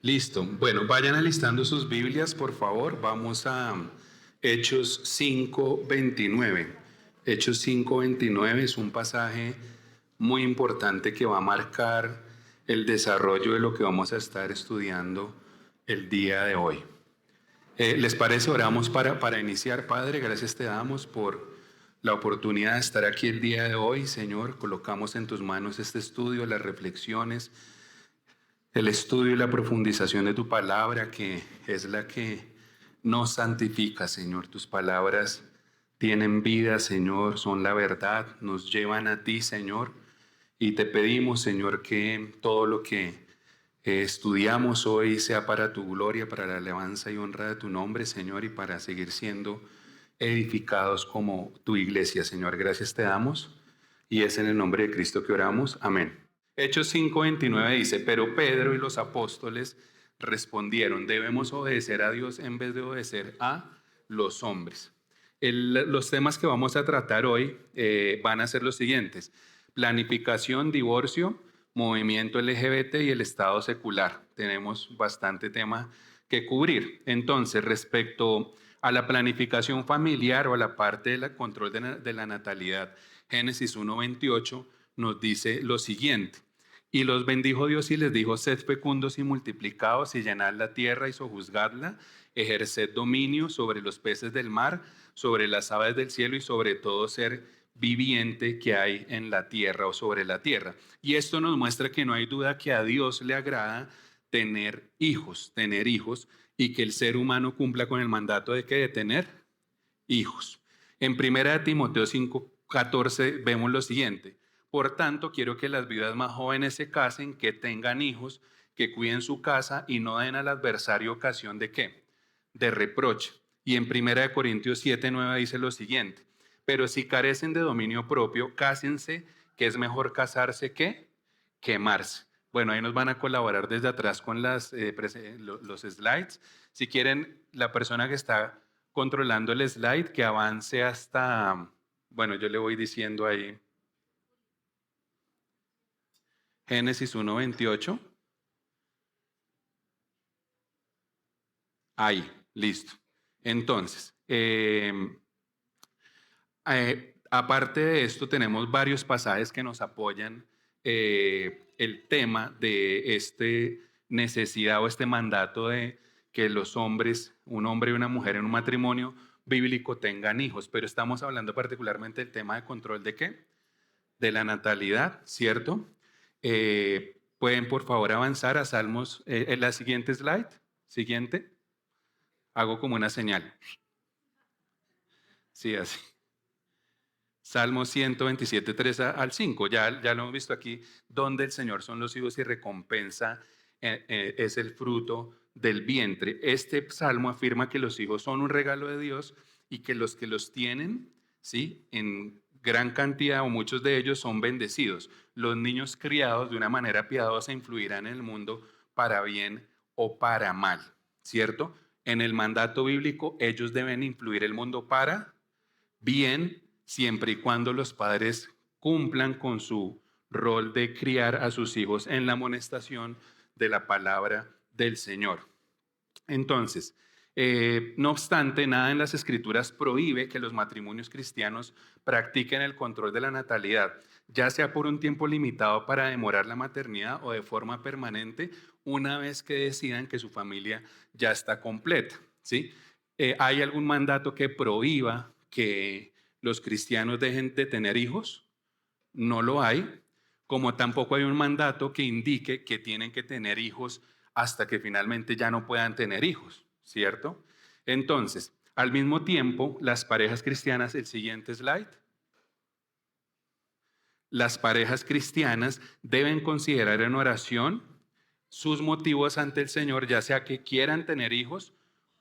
Listo. Bueno, vayan alistando sus Biblias, por favor. Vamos a Hechos 5:29. Hechos 5:29 es un pasaje muy importante que va a marcar el desarrollo de lo que vamos a estar estudiando el día de hoy. ¿Les parece? Oramos para iniciar. Padre, gracias te damos por la oportunidad de estar aquí el día de hoy. Señor, colocamos en tus manos este estudio, las reflexiones, el estudio y la profundización de tu palabra, que es la que nos santifica, Señor. Tus palabras tienen vida, Señor, son la verdad, nos llevan a ti, Señor. Y te pedimos, Señor, que todo lo que estudiamos hoy sea para tu gloria, para la alabanza y honra de tu nombre, Señor, y para seguir siendo edificados como tu iglesia, Señor. Gracias te damos y es en el nombre de Cristo que oramos. Amén. Hechos 5:29 dice, pero Pedro y los apóstoles respondieron, debemos obedecer a Dios en vez de obedecer a los hombres. Los temas que vamos a tratar hoy van a ser los siguientes: planificación, divorcio, movimiento LGBT y el Estado secular. Tenemos bastante tema que cubrir. Entonces, respecto a la planificación familiar o a la parte del control de la natalidad, Génesis 1:28 nos dice lo siguiente: y los bendijo Dios y les dijo, sed fecundos y multiplicados y llenad la tierra y sojuzgadla, ejerced dominio sobre los peces del mar, sobre las aves del cielo y sobre todo ser viviente que hay en la tierra o sobre la tierra. Y esto nos muestra que no hay duda que a Dios le agrada tener hijos y que el ser humano cumpla con el mandato de que de tener hijos. En 1 Timoteo 5:14 vemos lo siguiente: por tanto, quiero que las viudas más jóvenes se casen, que tengan hijos, que cuiden su casa y no den al adversario ocasión de ¿qué? De reproche. Y en 1 Corintios 7:9 dice lo siguiente: pero si carecen de dominio propio, cásense, que es mejor casarse que quemarse. Bueno, ahí nos van a colaborar desde atrás con los slides. Si quieren, la persona que está controlando el slide, que avance hasta, bueno, yo le voy diciendo ahí, Génesis 1:28. Ahí, listo. Entonces, aparte de esto, tenemos varios pasajes que nos apoyan el tema de este necesidad o este mandato de que los hombres, un hombre y una mujer en un matrimonio bíblico tengan hijos, pero estamos hablando particularmente del tema de control de ¿qué? De la natalidad, ¿cierto? Pueden por favor avanzar a Salmos, en la siguiente slide, siguiente, hago como una señal, sí, así. Salmo 127, 3 al 5, ya lo hemos visto aquí, donde el Señor son los hijos y recompensa es el fruto del vientre. Este salmo afirma que los hijos son un regalo de Dios y que los tienen, ¿sí? En gran cantidad o muchos de ellos son bendecidos. Los niños criados de una manera piadosa influirán en el mundo para bien o para mal, ¿cierto? En el mandato bíblico ellos deben influir el mundo para bien, siempre y cuando los padres cumplan con su rol de criar a sus hijos en la amonestación de la palabra del Señor. Entonces, no obstante, nada en las escrituras prohíbe que los matrimonios cristianos practiquen el control de la natalidad, ya sea por un tiempo limitado para demorar la maternidad o de forma permanente una vez que decidan que su familia ya está completa, ¿sí? ¿Hay algún mandato que prohíba que los cristianos dejen de tener hijos? No lo hay, como tampoco hay un mandato que indique que tienen que tener hijos hasta que finalmente ya no puedan tener hijos, ¿cierto? Entonces, al mismo tiempo, las parejas cristianas, el siguiente slide, las parejas cristianas deben considerar en oración sus motivos ante el Señor, ya sea que quieran tener hijos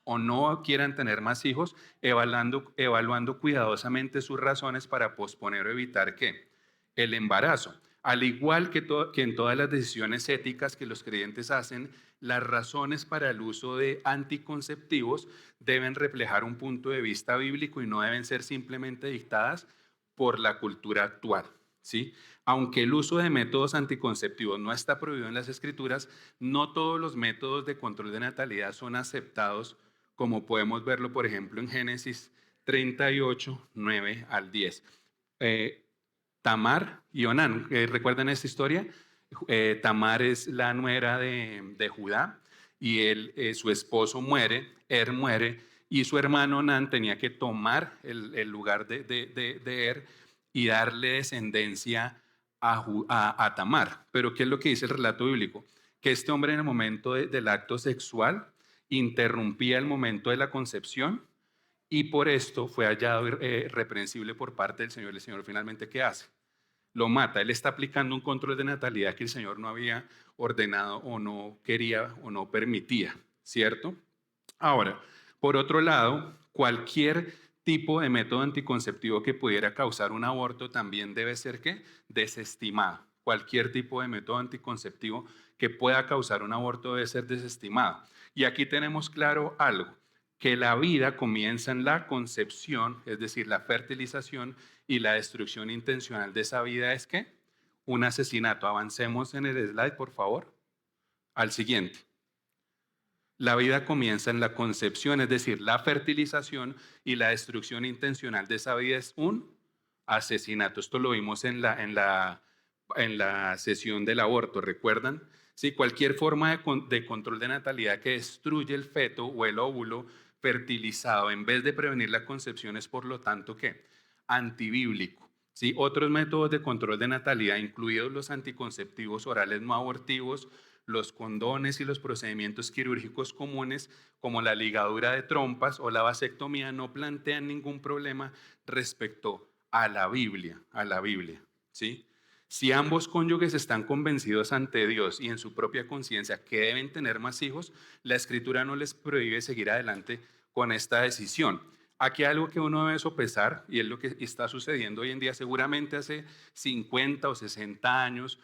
o no quieran tener más hijos, evaluando cuidadosamente sus razones para posponer o evitar ¿qué? El embarazo. Al igual que en todas las decisiones éticas que los creyentes hacen, las razones para el uso de anticonceptivos deben reflejar un punto de vista bíblico y no deben ser simplemente dictadas por la cultura actual, ¿sí? Aunque el uso de métodos anticonceptivos no está prohibido en las Escrituras, no todos los métodos de control de natalidad son aceptados, como podemos verlo, por ejemplo, en Génesis 38, 9 al 10. Eh, Tamar y Onán, ¿recuerdan esta historia? Tamar es la nuera de Judá y su esposo muere, muere, y su hermano Onán tenía que tomar el lugar de y darle descendencia a Tamar. Pero ¿qué es lo que dice el relato bíblico? Que este hombre en el momento del acto sexual interrumpía el momento de la concepción y por esto fue hallado reprensible por parte del Señor. El Señor finalmente, ¿qué hace? Lo mata. Él está aplicando un control de natalidad que el Señor no había ordenado o no quería o no permitía, ¿cierto? Ahora, por otro lado, cualquier tipo de método anticonceptivo que pudiera causar un aborto también debe ser, ¿qué? Desestimado. Cualquier tipo de método anticonceptivo que pueda causar un aborto debe ser desestimado. Y aquí tenemos claro algo, que la vida comienza en la concepción, es decir, la fertilización, y la destrucción intencional de esa vida es, ¿qué? Un asesinato. Avancemos en el slide, por favor, al siguiente. La vida comienza en la concepción, es decir, la fertilización, y la destrucción intencional de esa vida es un asesinato. Esto lo vimos en la sesión del aborto, ¿recuerdan? Sí, cualquier forma de control de natalidad que destruye el feto o el óvulo fertilizado en vez de prevenir la concepción es, por lo tanto, ¿qué? Antibíblico. ¿Sí? Otros métodos de control de natalidad, incluidos los anticonceptivos orales no abortivos, los condones y los procedimientos quirúrgicos comunes como la ligadura de trompas o la vasectomía, no plantean ningún problema respecto a la Biblia, ¿sí? Si ambos cónyuges están convencidos ante Dios y en su propia conciencia que deben tener más hijos, la Escritura no les prohíbe seguir adelante con esta decisión. Aquí hay algo que uno debe sopesar, y es lo que está sucediendo hoy en día. Seguramente hace 50 o 60 años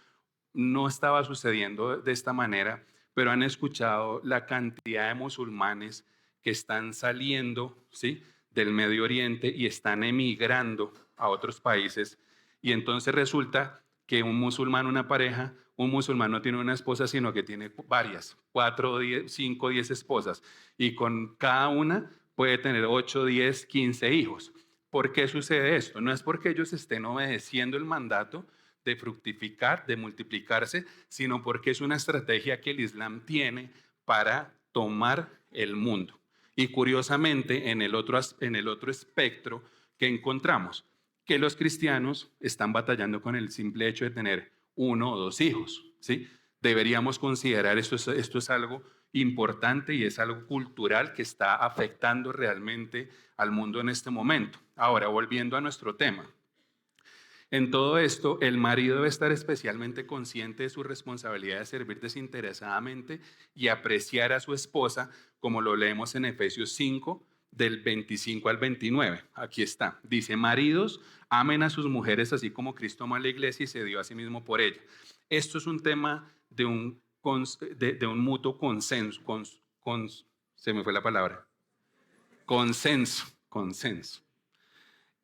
no estaba sucediendo de esta manera, pero han escuchado la cantidad de musulmanes que están saliendo, ¿sí?, del Medio Oriente y están emigrando a otros países. Y entonces resulta que un musulmán, una pareja, un musulmán no tiene una esposa, sino que tiene varias, 4, 10, 5, 10 esposas. Y con cada una puede tener 8, 10, 15 hijos. ¿Por qué sucede esto? No es porque ellos estén obedeciendo el mandato de fructificar, de multiplicarse, sino porque es una estrategia que el Islam tiene para tomar el mundo. Y curiosamente, en el otro espectro que encontramos, que los cristianos están batallando con el simple hecho de tener 1 o 2 hijos, ¿sí? Deberíamos considerar esto es algo importante y es algo cultural que está afectando realmente al mundo en este momento. Ahora, volviendo a nuestro tema. En todo esto, el marido debe estar especialmente consciente de su responsabilidad de servir desinteresadamente y apreciar a su esposa, como lo leemos en Efesios 5, del 25 al 29. Aquí está. Dice, maridos, amen a sus mujeres así como Cristo amó a la iglesia y se dio a sí mismo por ella. Esto es un tema de un mutuo consenso. Se me fue la palabra. Consenso.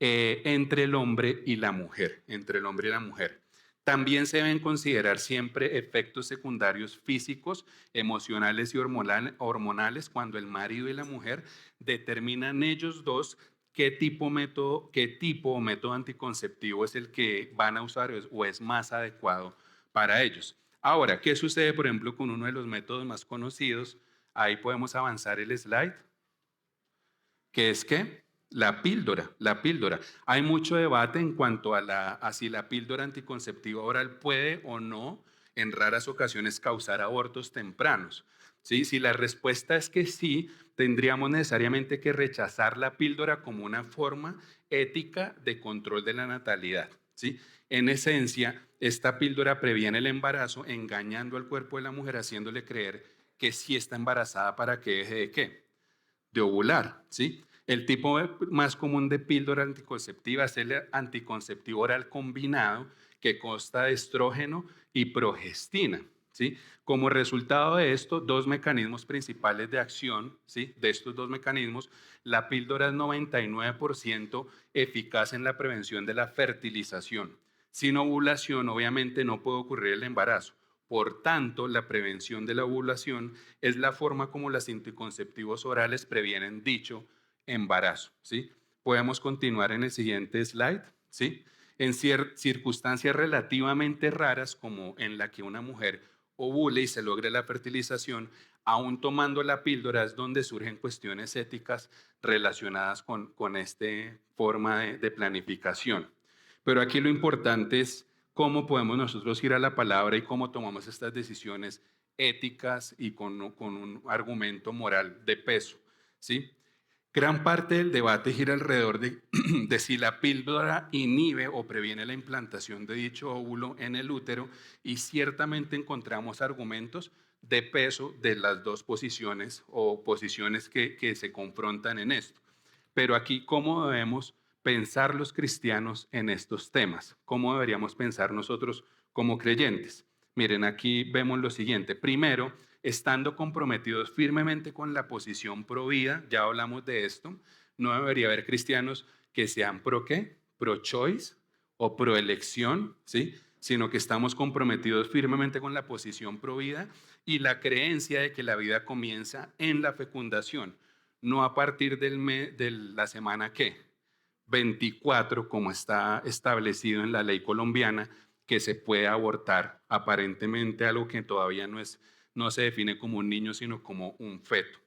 Entre el hombre y la mujer, entre el hombre y la mujer. También se deben considerar siempre efectos secundarios físicos, emocionales y hormonales cuando el marido y la mujer determinan ellos dos qué tipo o método anticonceptivo es el que van a usar o es más adecuado para ellos. Ahora, ¿qué sucede, por ejemplo, con uno de los métodos más conocidos? Ahí podemos avanzar el slide, que es que la píldora. Hay mucho debate en cuanto a si la píldora anticonceptiva oral puede o no en raras ocasiones causar abortos tempranos. ¿Sí? Si la respuesta es que sí, tendríamos necesariamente que rechazar la píldora como una forma ética de control de la natalidad. ¿Sí? En esencia, esta píldora previene el embarazo engañando al cuerpo de la mujer, haciéndole creer que sí está embarazada para que deje de ¿qué? De ovular, ¿sí? El tipo más común de píldora anticonceptiva es el anticonceptivo oral combinado que consta de estrógeno y progestina, ¿sí? Como resultado de esto, dos mecanismos principales de acción, ¿sí? De estos dos mecanismos, la píldora es 99% eficaz en la prevención de la fertilización, Sin ovulación, obviamente, no puede ocurrir el embarazo. Por tanto, la prevención de la ovulación es la forma como los anticonceptivos orales previenen dicho embarazo, ¿sí? Podemos continuar en el siguiente slide, ¿sí? En circunstancias relativamente raras, como en la que una mujer ovule y se logre la fertilización, aún tomando la píldora es donde surgen cuestiones éticas relacionadas con esta forma de planificación. Pero aquí lo importante es cómo podemos nosotros ir a la palabra y cómo tomamos estas decisiones éticas y con un argumento moral de peso, ¿sí? Gran parte del debate gira alrededor de si la píldora inhibe o previene la implantación de dicho óvulo en el útero, y ciertamente encontramos argumentos de peso de las dos posiciones o posiciones que se confrontan en esto. Pero aquí, ¿cómo debemos pensar los cristianos en estos temas? ¿Cómo deberíamos pensar nosotros como creyentes? Miren, aquí vemos lo siguiente. Primero, estando comprometidos firmemente con la posición pro vida, ya hablamos de esto, no debería haber cristianos que sean pro qué, pro choice o pro elección, ¿sí? Sino que estamos comprometidos firmemente con la posición pro vida y la creencia de que la vida comienza en la fecundación, no a partir de la semana ¿qué? 24, como está establecido en la ley colombiana, que se puede abortar aparentemente algo que todavía no se define como un niño, sino como un feto.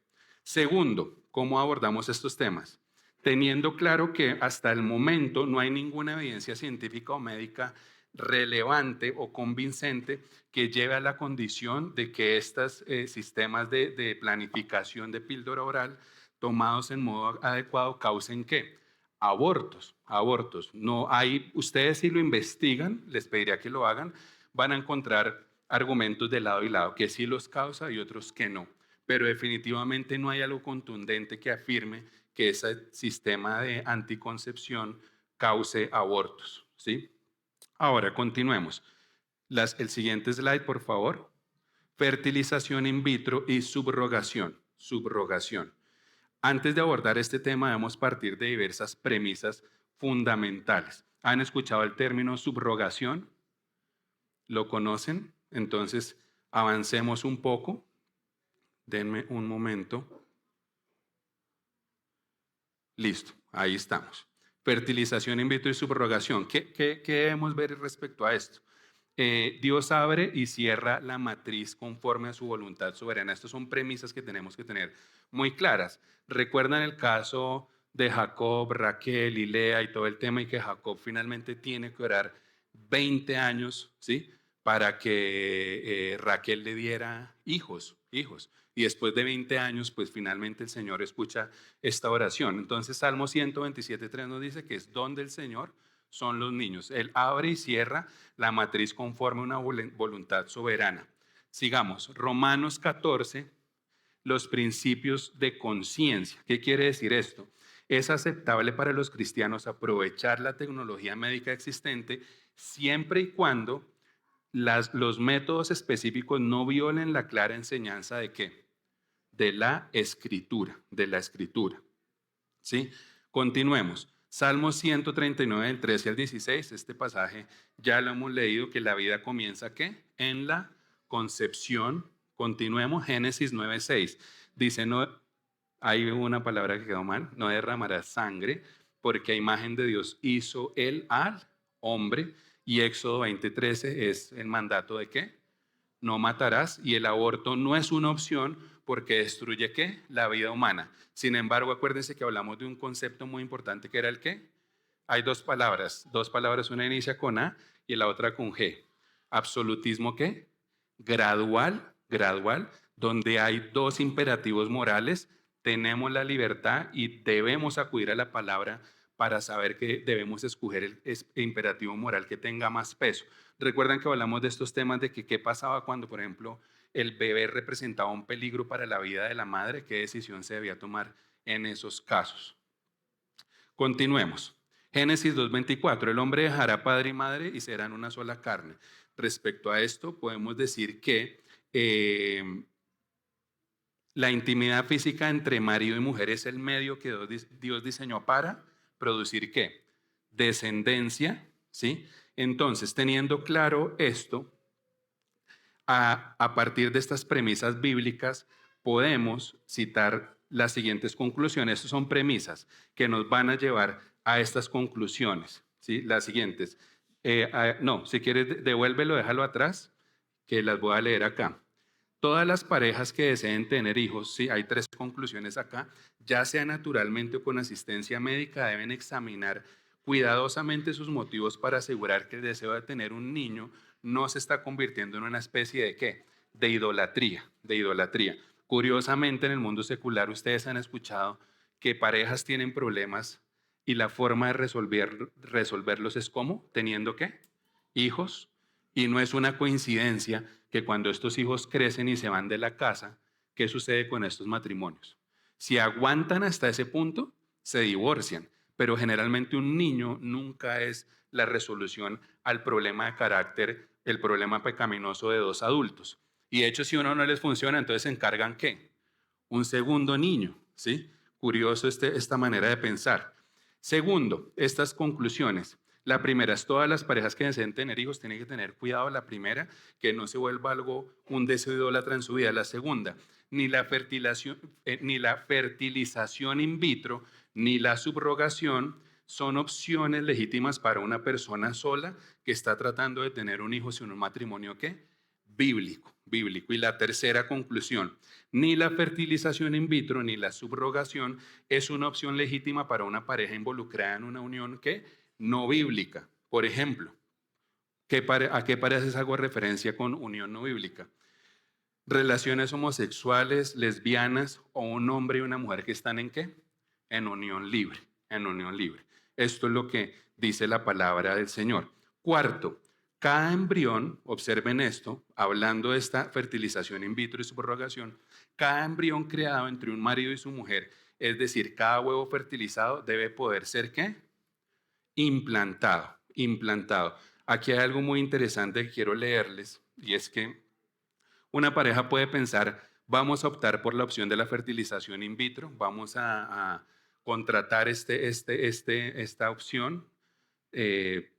Segundo, ¿cómo abordamos estos temas? Teniendo claro que hasta el momento no hay ninguna evidencia científica o médica relevante o convincente que lleve a la condición de que estos sistemas de planificación de píldora oral tomados en modo adecuado causen ¿qué? Abortos, abortos. No hay, ustedes si lo investigan, les pediría que lo hagan, van a encontrar argumentos de lado y lado, que sí los causa y otros que no. Pero definitivamente no hay algo contundente que afirme que ese sistema de anticoncepción cause abortos, ¿sí? Ahora, continuemos. El siguiente slide, por favor. Fertilización in vitro y subrogación. Subrogación. Antes de abordar este tema, debemos partir de diversas premisas fundamentales. ¿Han escuchado el término subrogación? ¿Lo conocen? Entonces, avancemos un poco. Denme un momento. Listo, ahí estamos. Fertilización in vitro y subrogación. ¿Qué debemos ver respecto a esto? Dios abre y cierra la matriz conforme a su voluntad soberana. Estas son premisas que tenemos que tener muy claras. ¿Recuerdan el caso de Jacob, Raquel y Lea y todo el tema, y que Jacob finalmente tiene que orar 20 años, ¿sí? Para que Raquel le diera hijos? Y después de 20 años, pues finalmente el Señor escucha esta oración. Entonces, Salmo 127:3 nos dice que es don del Señor son los niños. Él abre y cierra la matriz conforme a una voluntad soberana. Sigamos, Romanos 14, los principios de conciencia. ¿Qué quiere decir esto? Es aceptable para los cristianos aprovechar la tecnología médica existente siempre y cuando los métodos específicos no violen la clara enseñanza de qué? De la escritura, de la escritura. ¿Sí? Continuemos. Salmo 139, del 13 al 16, este pasaje ya lo hemos leído, que la vida comienza ¿qué? En la concepción. Continuemos, Génesis 9:6. Dice, no, hay una palabra que quedó mal, no derramarás sangre, porque a imagen de Dios hizo él al hombre. Y Éxodo 20:13 es el mandato de ¿qué? No matarás, y el aborto no es una opción porque destruye ¿qué? La vida humana. Sin embargo, acuérdense que hablamos de un concepto muy importante que era el ¿qué? Hay dos palabras, una inicia con A y la otra con G. Absolutismo ¿qué? Gradual, donde hay dos imperativos morales, tenemos la libertad y debemos acudir a la palabra para saber que debemos escoger el imperativo moral que tenga más peso. Recuerdan que hablamos de estos temas de que qué pasaba cuando, por ejemplo, el bebé representaba un peligro para la vida de la madre, qué decisión se debía tomar en esos casos. Continuemos. Génesis 2:24, el hombre dejará padre y madre y serán una sola carne. Respecto a esto, podemos decir que la intimidad física entre marido y mujer es el medio que Dios diseñó para producir ¿qué? Descendencia, ¿sí? Entonces, teniendo claro esto, a partir de estas premisas bíblicas, podemos citar las siguientes conclusiones. Estas son premisas que nos van a llevar a estas conclusiones, ¿sí? Las siguientes. No, si quieres, devuélvelo, déjalo atrás, que las voy a leer acá. Todas las parejas que deseen tener hijos, sí, hay 3 conclusiones acá, ya sea naturalmente o con asistencia médica, deben examinar cuidadosamente sus motivos para asegurar que el deseo de tener un niño no se está convirtiendo en una especie de ¿qué? De idolatría, de idolatría. Curiosamente, en el mundo secular ustedes han escuchado que parejas tienen problemas y la forma de resolverlos es ¿cómo? Teniendo ¿qué? Hijos. Y no es una coincidencia que cuando estos hijos crecen y se van de la casa, ¿qué sucede con estos matrimonios? Si aguantan hasta ese punto, se divorcian, pero generalmente un niño nunca es la resolución al problema de carácter, el problema pecaminoso de 2 adultos. Y de hecho, si uno no les funciona, entonces se encargan ¿qué? Un segundo niño, ¿sí? Curioso esta manera de pensar. Segundo, estas conclusiones. La primera es todas las parejas que deseen tener hijos tienen que tener cuidado. La primera, que no se vuelva algo, un deseo idólatra en su vida. La segunda, ni la fertilización in vitro, ni la subrogación son opciones legítimas para una persona sola que está tratando de tener un hijo sin un matrimonio ¿qué? Bíblico, bíblico. Y la tercera conclusión, ni la fertilización in vitro ni la subrogación es una opción legítima para una pareja involucrada en una unión que no bíblica. Por ejemplo, ¿a qué parejas hago referencia con unión no bíblica? Relaciones homosexuales, lesbianas o un hombre y una mujer que están ¿en qué? En unión libre, en unión libre. Esto es lo que dice la palabra del Señor. Cuarto, cada embrión, observen esto, hablando de esta fertilización in vitro y subrogación, cada embrión creado entre un marido y su mujer, es decir, cada huevo fertilizado debe poder ser ¿qué? Implantado, implantado. Aquí hay algo muy interesante que quiero leerles y es que una pareja puede pensar, vamos a optar por la opción de la fertilización in vitro, vamos a contratar esta opción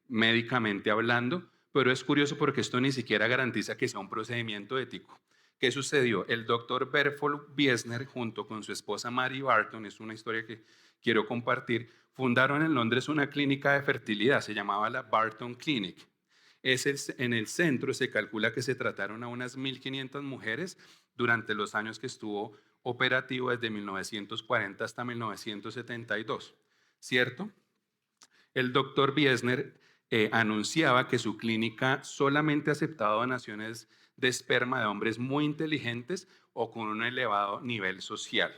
médicamente hablando, pero es curioso porque esto ni siquiera garantiza que sea un procedimiento ético. ¿Qué sucedió? El doctor Berthold Biesner, junto con su esposa Mary Barton, es una historia que quiero compartir, fundaron en Londres una clínica de fertilidad, se llamaba la Barton Clinic. En el centro se calcula que se trataron a unas 1.500 mujeres durante los años que estuvo operativo desde 1940 hasta 1972, ¿cierto? El doctor Biesner anunciaba que su clínica solamente aceptaba donaciones de esperma de hombres muy inteligentes o con un elevado nivel social,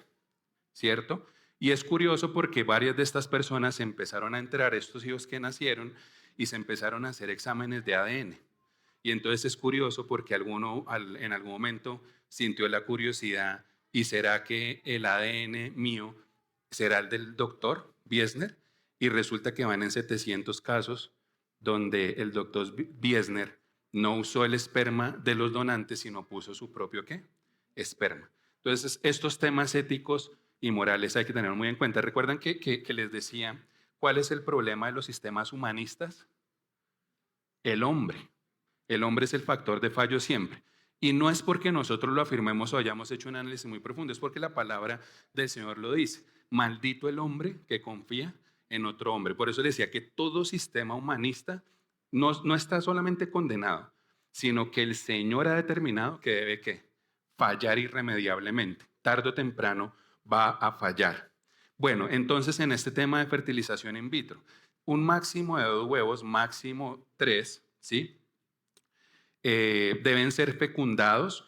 ¿cierto? Y es curioso porque varias de estas personas se empezaron a enterar, estos hijos que nacieron, y se empezaron a hacer exámenes de ADN. Y entonces es curioso porque en algún momento sintió la curiosidad, ¿y será que el ADN mío será el del doctor Biesner? Y resulta que van en 700 casos donde el doctor Biesner no usó el esperma de los donantes, sino puso su propio ¿qué? Esperma. Entonces, estos temas éticos y morales hay que tener muy en cuenta. ¿Recuerdan que les decía cuál es el problema de los sistemas humanistas? El hombre. El hombre es el factor de fallo siempre. Y no es porque nosotros lo afirmemos o hayamos hecho un análisis muy profundo, es porque la palabra del Señor lo dice. Maldito el hombre que confía en otro hombre. Por eso decía que todo sistema humanista no está solamente condenado, sino que el Señor ha determinado que debe ¿qué? Fallar irremediablemente. Tarde o temprano va a fallar. Bueno, entonces en este tema de fertilización in vitro, un máximo de 2 huevos, máximo 3, ¿sí? Deben ser fecundados,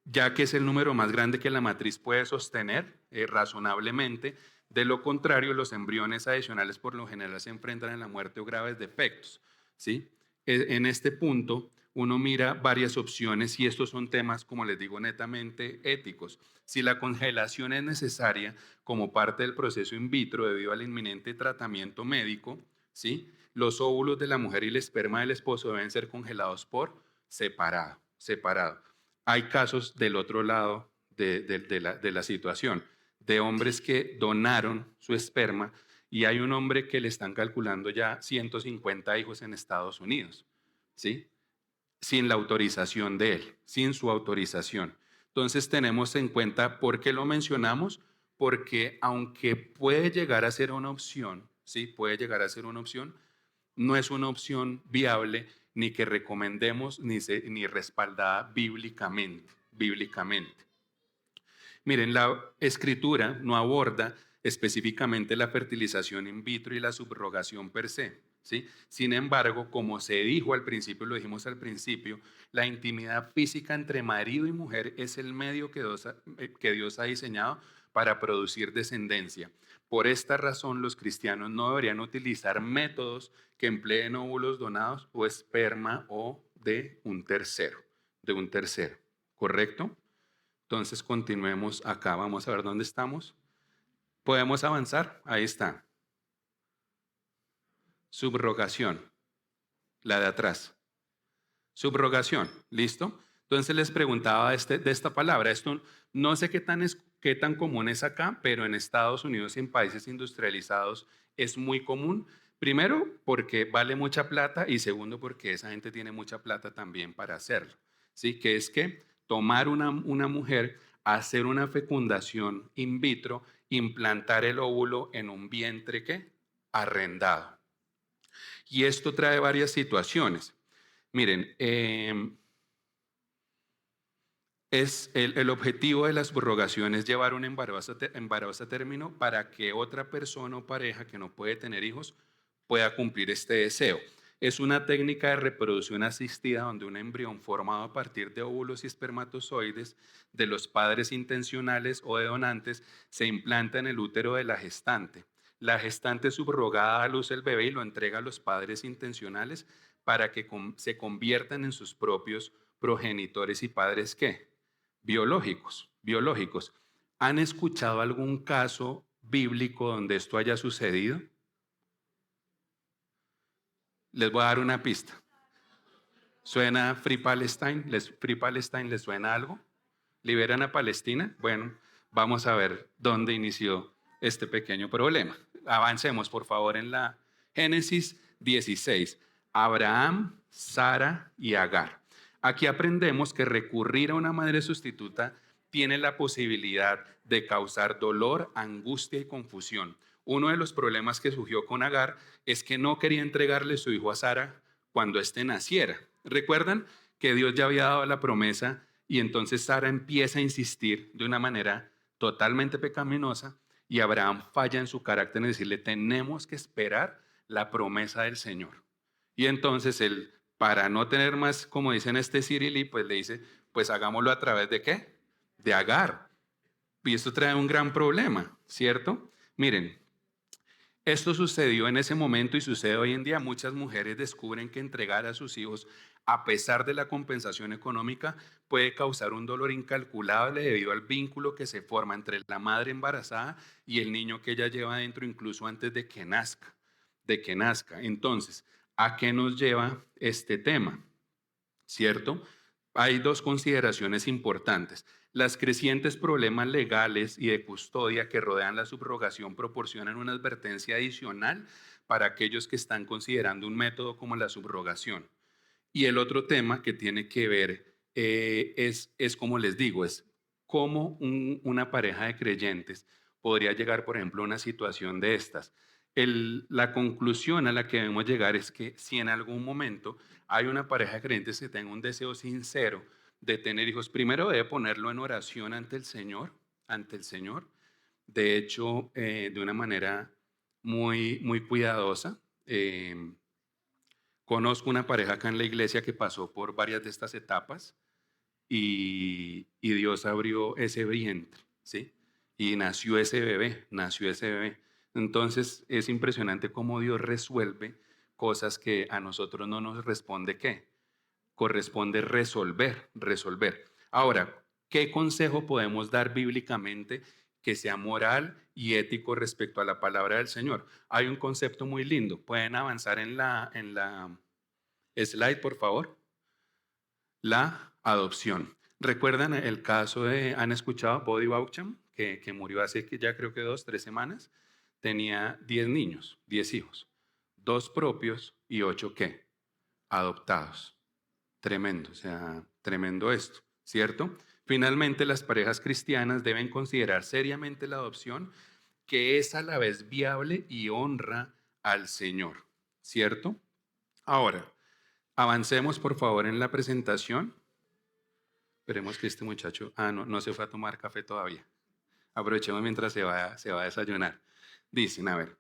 ya que es el número más grande que la matriz puede sostener razonablemente. De lo contrario, los embriones adicionales por lo general se enfrentan a la muerte o graves defectos, ¿sí? En este punto, uno mira varias opciones y estos son temas, como les digo, netamente éticos. Si la congelación es necesaria como parte del proceso in vitro debido al inminente tratamiento médico, ¿sí? Los óvulos de la mujer y el esperma del esposo deben ser congelados por separado, separado. Hay casos del otro lado de la situación, de hombres que donaron su esperma y hay un hombre que le están calculando ya 150 hijos en Estados Unidos, ¿sí? Sin la autorización de él, sin su autorización. Entonces tenemos en cuenta por qué lo mencionamos, porque aunque puede llegar a ser una opción, ¿sí? Puede llegar a ser una opción, no es una opción viable ni que recomendemos ni respaldada bíblicamente. Miren, la escritura no aborda específicamente la fertilización in vitro y la subrogación per se, ¿sí? Sin embargo, como se dijo al principio, lo dijimos al principio, la intimidad física entre marido y mujer es el medio que Dios ha diseñado para producir descendencia. Por esta razón, los cristianos no deberían utilizar métodos que empleen óvulos donados o esperma o de un tercero, ¿correcto? Entonces continuemos acá, vamos a ver dónde estamos. ¿Podemos avanzar? Ahí está. Subrogación, la de atrás. Subrogación, ¿listo? Entonces les preguntaba de esta palabra. Esto no sé qué tan común es acá, pero en Estados Unidos y en países industrializados es muy común. Primero, porque vale mucha plata y segundo, porque esa gente tiene mucha plata también para hacerlo. ¿Sí? Que es que tomar una mujer, hacer una fecundación in vitro, implantar el óvulo en un vientre ¿qué? Arrendado. Y esto trae varias situaciones. Miren, el objetivo de la subrogación es llevar un embarazo a término para que otra persona o pareja que no puede tener hijos pueda cumplir este deseo. Es una técnica de reproducción asistida donde un embrión formado a partir de óvulos y espermatozoides de los padres intencionales o de donantes se implanta en el útero de la gestante. La gestante subrogada da a luz el bebé y lo entrega a los padres intencionales para que se conviertan en sus propios progenitores y padres ¿qué? Biológicos. ¿Han escuchado algún caso bíblico donde esto haya sucedido? Les voy a dar una pista. ¿Suena Free Palestine? ¿Free Palestine les suena algo? ¿Liberan a Palestina? Bueno, vamos a ver dónde inició este pequeño problema. Avancemos, por favor, en la Génesis 16. Abraham, Sara y Agar. Aquí aprendemos que recurrir a una madre sustituta tiene la posibilidad de causar dolor, angustia y confusión. Uno de los problemas que surgió con Agar es que no quería entregarle su hijo a Sara cuando éste naciera. ¿Recuerdan que Dios ya había dado la promesa y entonces Sara empieza a insistir de una manera totalmente pecaminosa y Abraham falla en su carácter en decirle, tenemos que esperar la promesa del Señor? Y entonces él, para no tener más, como dicen este Cirilí, pues le dice, pues hagámoslo a través de ¿qué? De Agar. Y esto trae un gran problema, ¿cierto? Miren, esto sucedió en ese momento y sucede hoy en día. Muchas mujeres descubren que entregar a sus hijos, a pesar de la compensación económica, puede causar un dolor incalculable debido al vínculo que se forma entre la madre embarazada y el niño que ella lleva dentro incluso antes de que nazca. Entonces, ¿a qué nos lleva este tema? ¿Cierto? Hay dos consideraciones importantes. Las crecientes problemas legales y de custodia que rodean la subrogación proporcionan una advertencia adicional para aquellos que están considerando un método como la subrogación. Y el otro tema que tiene que ver es como les digo, es cómo una pareja de creyentes podría llegar, por ejemplo, a una situación de estas. La conclusión a la que debemos llegar es que si en algún momento hay una pareja de creyentes que tenga un deseo sincero de tener hijos, primero debe ponerlo en oración ante el Señor, ante el Señor. De hecho, de una manera muy cuidadosa. Conozco una pareja acá en la iglesia que pasó por varias de estas etapas y Dios abrió ese vientre, ¿sí? Y nació ese bebé. Entonces es impresionante cómo Dios resuelve cosas que a nosotros no nos responde ¿qué? Corresponde resolver. Ahora, ¿qué consejo podemos dar bíblicamente que sea moral y ético respecto a la palabra del Señor? Hay un concepto muy lindo. Pueden avanzar en la slide, por favor. La adopción. ¿Recuerdan el caso han escuchado Bobby Baucham, que murió hace ya creo que 2, 3 semanas? tenía 10 niños, 10 hijos, 2 propios y 8 ¿qué? Adoptados. Tremendo, o sea, tremendo esto, ¿cierto? Finalmente, las parejas cristianas deben considerar seriamente la adopción, que es a la vez viable y honra al Señor, ¿cierto? Ahora, avancemos por favor en la presentación. Esperemos que este muchacho, no se fue a tomar café todavía. Aprovechemos mientras se va a desayunar. Dicen, a ver,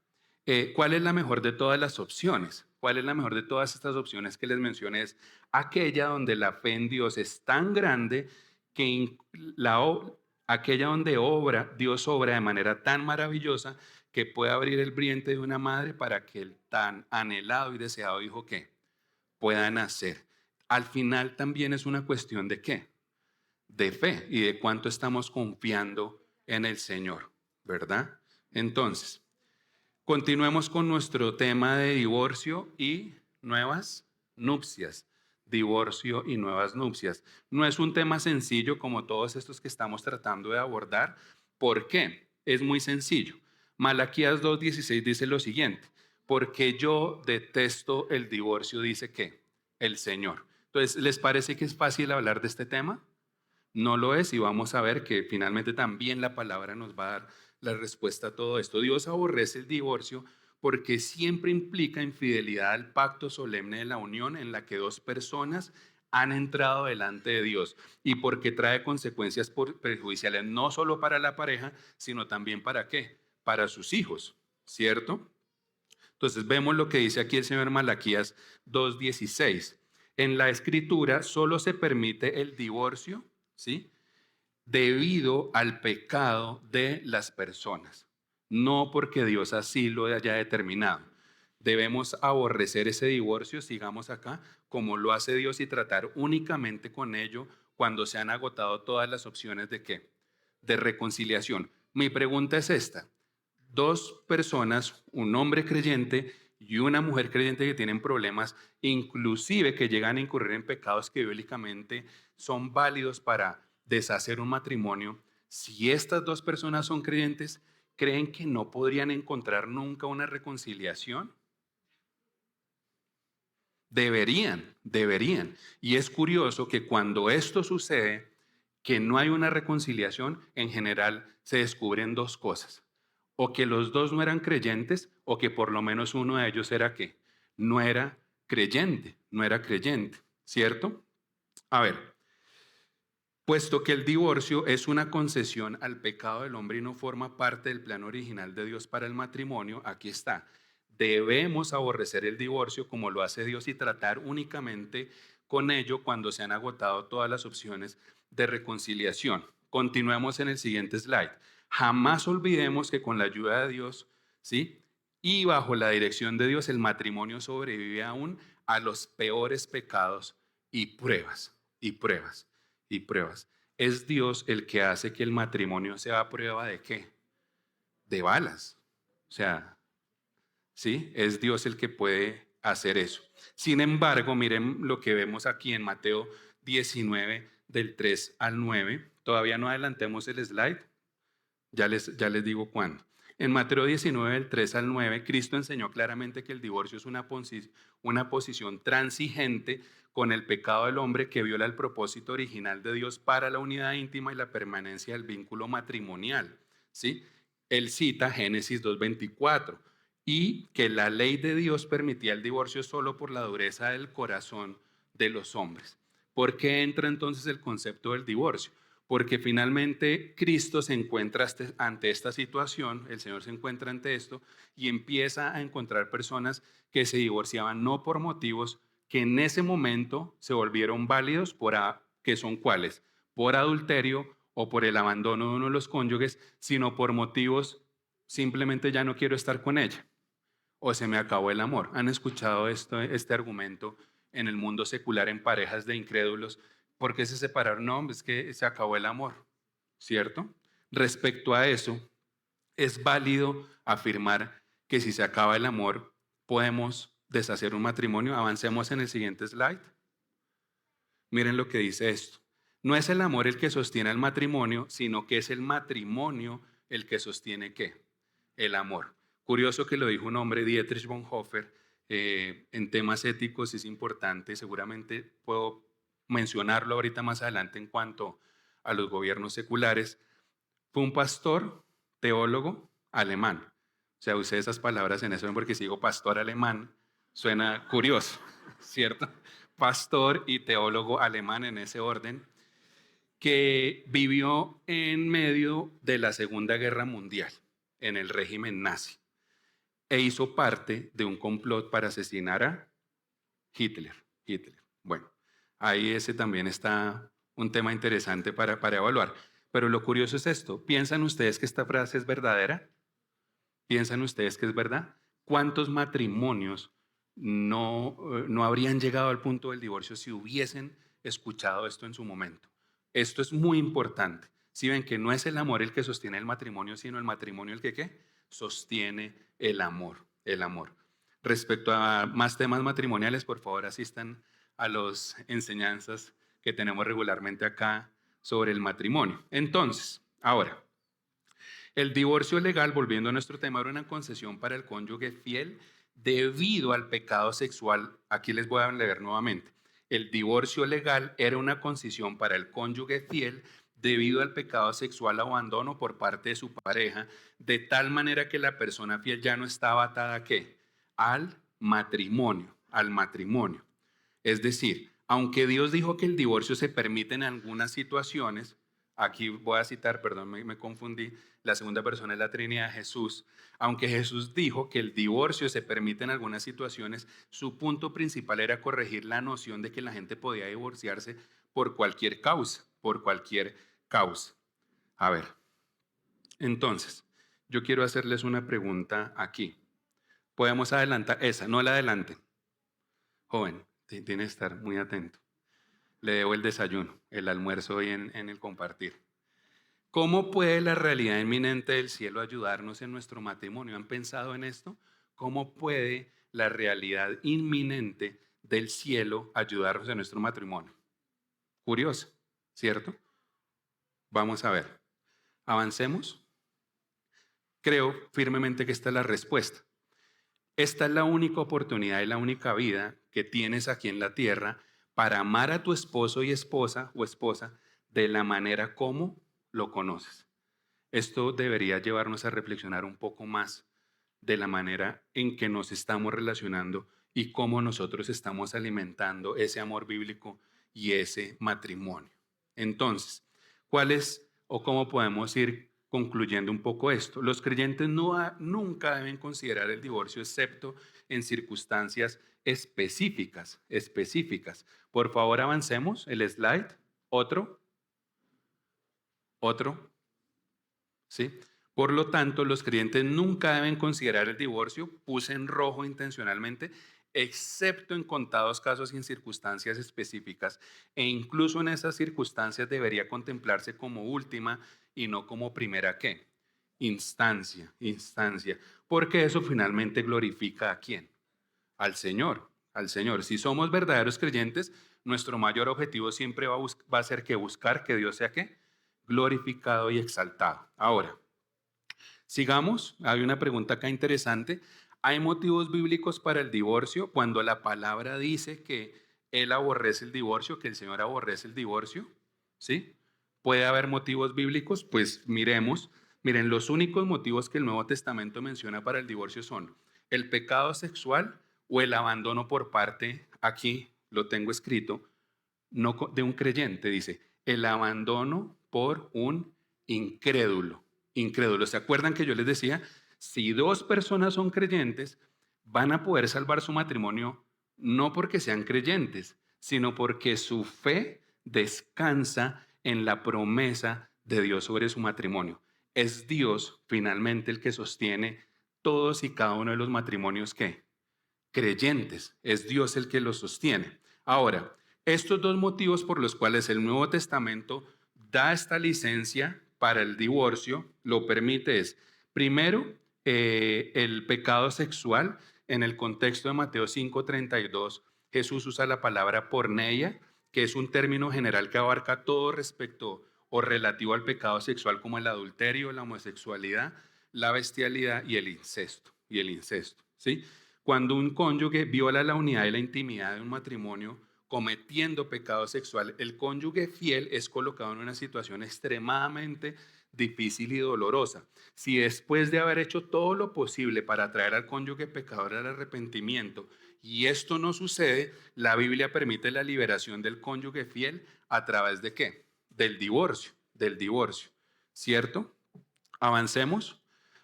¿cuál es la mejor de todas las opciones? ¿Cuál es la mejor de todas estas opciones que les mencioné? Es aquella donde la fe en Dios es tan grande que aquella donde Dios obra de manera tan maravillosa que puede abrir el vientre de una madre para que el tan anhelado y deseado hijo que pueda nacer. Al final también es una cuestión de qué, de fe y de cuánto estamos confiando en el Señor, ¿verdad? Entonces, continuemos con nuestro tema de divorcio y nuevas nupcias. Divorcio y nuevas nupcias. No es un tema sencillo como todos estos que estamos tratando de abordar. ¿Por qué? Es muy sencillo. Malaquías 2:16 dice lo siguiente: porque yo detesto el divorcio, dice que el Señor. Entonces, ¿les parece que es fácil hablar de este tema? No lo es, y vamos a ver que finalmente también la palabra nos va a dar la respuesta a todo esto. Dios aborrece el divorcio porque siempre implica infidelidad al pacto solemne de la unión en la que dos personas han entrado delante de Dios, y porque trae consecuencias perjudiciales no solo para la pareja, sino también para ¿qué? Para sus hijos, ¿cierto? Entonces vemos lo que dice aquí el Señor Malaquías 2:16. En la escritura solo se permite el divorcio, ¿sí? Debido al pecado de las personas, no porque Dios así lo haya determinado. Debemos aborrecer ese divorcio, sigamos acá, como lo hace Dios, y tratar únicamente con ello cuando se han agotado todas las opciones de ¿qué? De reconciliación. Mi pregunta es esta: dos personas, un hombre creyente y una mujer creyente, que tienen problemas, inclusive que llegan a incurrir en pecados que bíblicamente son válidos para deshacer un matrimonio, si estas dos personas son creyentes, ¿creen que no podrían encontrar nunca una reconciliación? Deberían, deberían. Y es curioso que cuando esto sucede, que no hay una reconciliación, en general se descubren dos cosas: o que los dos no eran creyentes, o que por lo menos uno de ellos era ¿qué? No era creyente, no era creyente, ¿cierto? A ver, puesto que el divorcio es una concesión al pecado del hombre y no forma parte del plan original de Dios para el matrimonio, aquí está: debemos aborrecer el divorcio como lo hace Dios y tratar únicamente con ello cuando se han agotado todas las opciones de reconciliación. Continuemos en el siguiente slide. Jamás olvidemos que con la ayuda de Dios, ¿sí? Y bajo la dirección de Dios, el matrimonio sobrevive aún a los peores pecados y pruebas, y pruebas, y pruebas. Es Dios el que hace que el matrimonio sea a prueba de ¿qué? De balas. O sea, ¿sí? Es Dios el que puede hacer eso. Sin embargo, miren lo que vemos aquí en Mateo 19, del 3 al 9. Todavía no adelantemos el slide, ya les digo cuándo. En Mateo 19, del 3 al 9, Cristo enseñó claramente que el divorcio es una posición transigente con el pecado del hombre que viola el propósito original de Dios para la unidad íntima y la permanencia del vínculo matrimonial, ¿sí? Él cita Génesis 2:24, y que la ley de Dios permitía el divorcio solo por la dureza del corazón de los hombres. ¿Por qué entra entonces el concepto del divorcio? Porque finalmente Cristo se encuentra ante esta situación, el Señor se encuentra ante esto y empieza a encontrar personas que se divorciaban no por motivos que en ese momento se volvieron válidos, que son cuáles: por adulterio o por el abandono de uno de los cónyuges, sino por motivos simplemente ya no quiero estar con ella, o se me acabó el amor. ¿Han escuchado este argumento en el mundo secular en parejas de incrédulos? ¿Por qué se separaron? No, es que se acabó el amor, ¿cierto? Respecto a eso, es válido afirmar que si se acaba el amor, podemos deshacer un matrimonio. Avancemos en el siguiente slide. Miren lo que dice esto: no es el amor el que sostiene el matrimonio, sino que es el matrimonio el que sostiene ¿qué? El amor. Curioso que lo dijo un hombre, Dietrich Bonhoeffer, en temas éticos es importante, seguramente puedo mencionarlo ahorita más adelante en cuanto a los gobiernos seculares. Fue un pastor, teólogo alemán. O sea, usé esas palabras en eso porque si digo pastor alemán, suena curioso, ¿cierto? Pastor y teólogo alemán en ese orden, que vivió en medio de la Segunda Guerra Mundial, en el régimen nazi, e hizo parte de un complot para asesinar a Hitler. Bueno, ahí ese también está un tema interesante para evaluar. Pero lo curioso es esto. ¿Piensan ustedes que esta frase es verdadera? ¿Piensan ustedes que es verdad? ¿Cuántos matrimonios no habrían llegado al punto del divorcio si hubiesen escuchado esto en su momento? Esto es muy importante. Si ven que no es el amor el que sostiene el matrimonio, sino el matrimonio el que ¿qué? Sostiene el amor, el amor. Respecto a más temas matrimoniales, por favor asistan a las enseñanzas que tenemos regularmente acá sobre el matrimonio. Entonces, ahora, el divorcio legal, volviendo a nuestro tema, era una concesión para el cónyuge fiel debido al pecado sexual. Aquí les voy a leer nuevamente. El divorcio legal era una concesión para el cónyuge fiel debido al pecado sexual o abandono por parte de su pareja, de tal manera que la persona fiel ya no estaba atada ¿a qué? Al matrimonio, al matrimonio. Es decir, aunque Dios dijo que el divorcio se permite en algunas situaciones, aquí voy a citar, perdón, me confundí, la segunda persona es la Trinidad, Jesús. Aunque Jesús dijo que el divorcio se permite en algunas situaciones, su punto principal era corregir la noción de que la gente podía divorciarse por cualquier causa, por cualquier causa. A ver, entonces, yo quiero hacerles una pregunta aquí. Podemos adelantar esa, no la adelante. Joven, tiene que estar muy atento. Le debo el desayuno, el almuerzo y en el compartir. ¿Cómo puede la realidad inminente del cielo ayudarnos en nuestro matrimonio? ¿Han pensado en esto? ¿Cómo puede la realidad inminente del cielo ayudarnos en nuestro matrimonio? Curioso, ¿cierto? Vamos a ver. Avancemos. Creo firmemente que esta es la respuesta. Esta es la única oportunidad y la única vida que tienes aquí en la tierra para amar a tu esposo y esposa o esposa de la manera como lo conoces. Esto debería llevarnos a reflexionar un poco más de la manera en que nos estamos relacionando y cómo nosotros estamos alimentando ese amor bíblico y ese matrimonio. Entonces, ¿cuál es o cómo podemos ir concluyendo un poco esto? Los creyentes nunca deben considerar el divorcio excepto en circunstancias específicas. Por favor, avancemos el slide. Otro. ¿Sí? Por lo tanto, los creyentes nunca deben considerar el divorcio, puse en rojo intencionalmente, excepto en contados casos y en circunstancias específicas. E incluso en esas circunstancias debería contemplarse como última y no como primera ¿qué? Instancia. Porque eso finalmente glorifica ¿a quién? Al Señor, al Señor. Si somos verdaderos creyentes, nuestro mayor objetivo siempre va a ser que buscar que Dios sea ¿qué? Glorificado y exaltado. Ahora, sigamos, hay una pregunta acá interesante. ¿Hay motivos bíblicos para el divorcio cuando la palabra dice que Él aborrece el divorcio, que el Señor aborrece el divorcio? ¿Sí? ¿Puede haber motivos bíblicos? Pues miremos. Miren, los únicos motivos que el Nuevo Testamento menciona para el divorcio son el pecado sexual o el abandono por parte, aquí lo tengo escrito, no de un creyente, dice, el abandono por un incrédulo. Incrédulo. ¿Se acuerdan que yo les decía? Si dos personas son creyentes, van a poder salvar su matrimonio no porque sean creyentes, sino porque su fe descansa en la promesa de Dios sobre su matrimonio. Es Dios finalmente el que sostiene todos y cada uno de los matrimonios que creyentes. Es Dios el que los sostiene. Ahora, estos dos motivos por los cuales el Nuevo Testamento da esta licencia para el divorcio, lo permite es, primero, el pecado sexual. En el contexto de Mateo 5:32, Jesús usa la palabra porneia, que es un término general que abarca todo respecto o relativo al pecado sexual como el adulterio, la homosexualidad, la bestialidad y el incesto, ¿sí? Cuando un cónyuge viola la unidad y la intimidad de un matrimonio cometiendo pecado sexual, el cónyuge fiel es colocado en una situación extremadamente difícil y dolorosa. Si después de haber hecho todo lo posible para traer al cónyuge pecador al arrepentimiento y esto no sucede, la Biblia permite la liberación del cónyuge fiel a través de ¿qué? Del divorcio, ¿cierto? Avancemos.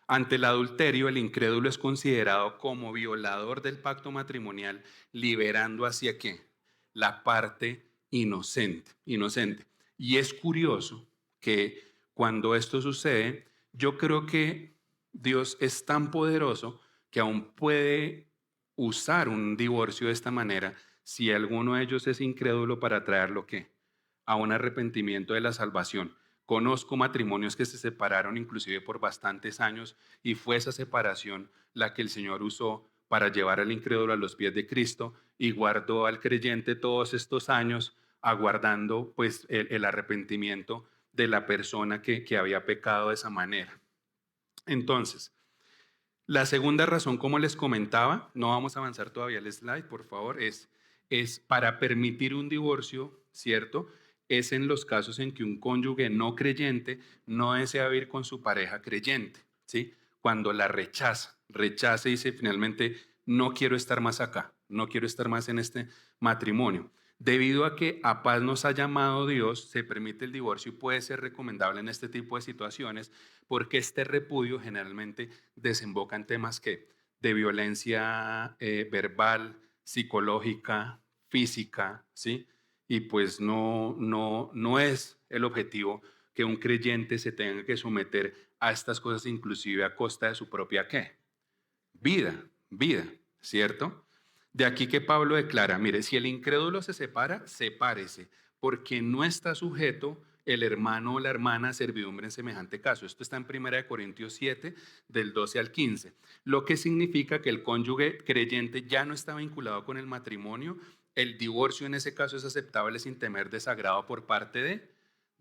Ante el adulterio, el incrédulo es considerado como violador del pacto matrimonial, liberando hacia qué? La parte inocente. Y es curioso que cuando esto sucede, yo creo que Dios es tan poderoso que aún puede usar un divorcio de esta manera si alguno de ellos es incrédulo para traerlo ¿qué? A un arrepentimiento de la salvación. Conozco matrimonios que se separaron inclusive por bastantes años y fue esa separación la que el Señor usó para llevar al incrédulo a los pies de Cristo y guardó al creyente todos estos años aguardando pues el arrepentimiento de la persona que había pecado de esa manera. Entonces, la segunda razón, como les comentaba, no vamos a avanzar todavía el slide, por favor, es para permitir un divorcio, ¿cierto? Es en los casos en que un cónyuge no creyente no desea vivir con su pareja creyente, ¿sí? Cuando la rechaza y dice finalmente, no quiero estar más acá, no quiero estar más en este matrimonio. Debido a que a paz nos ha llamado Dios, se permite el divorcio y puede ser recomendable en este tipo de situaciones porque este repudio generalmente desemboca en temas que de violencia verbal, psicológica, física, ¿sí? Y pues no es el objetivo que un creyente se tenga que someter a estas cosas, inclusive a costa de su propia ¿qué? Vida, ¿cierto? De aquí que Pablo declara, mire, si el incrédulo se separa, sepárese, porque no está sujeto el hermano o la hermana a servidumbre en semejante caso. Esto está en 1 Corintios 7, del 12 al 15, lo que significa que el cónyuge creyente ya no está vinculado con el matrimonio. El divorcio en ese caso es aceptable sin temer desagrado por parte de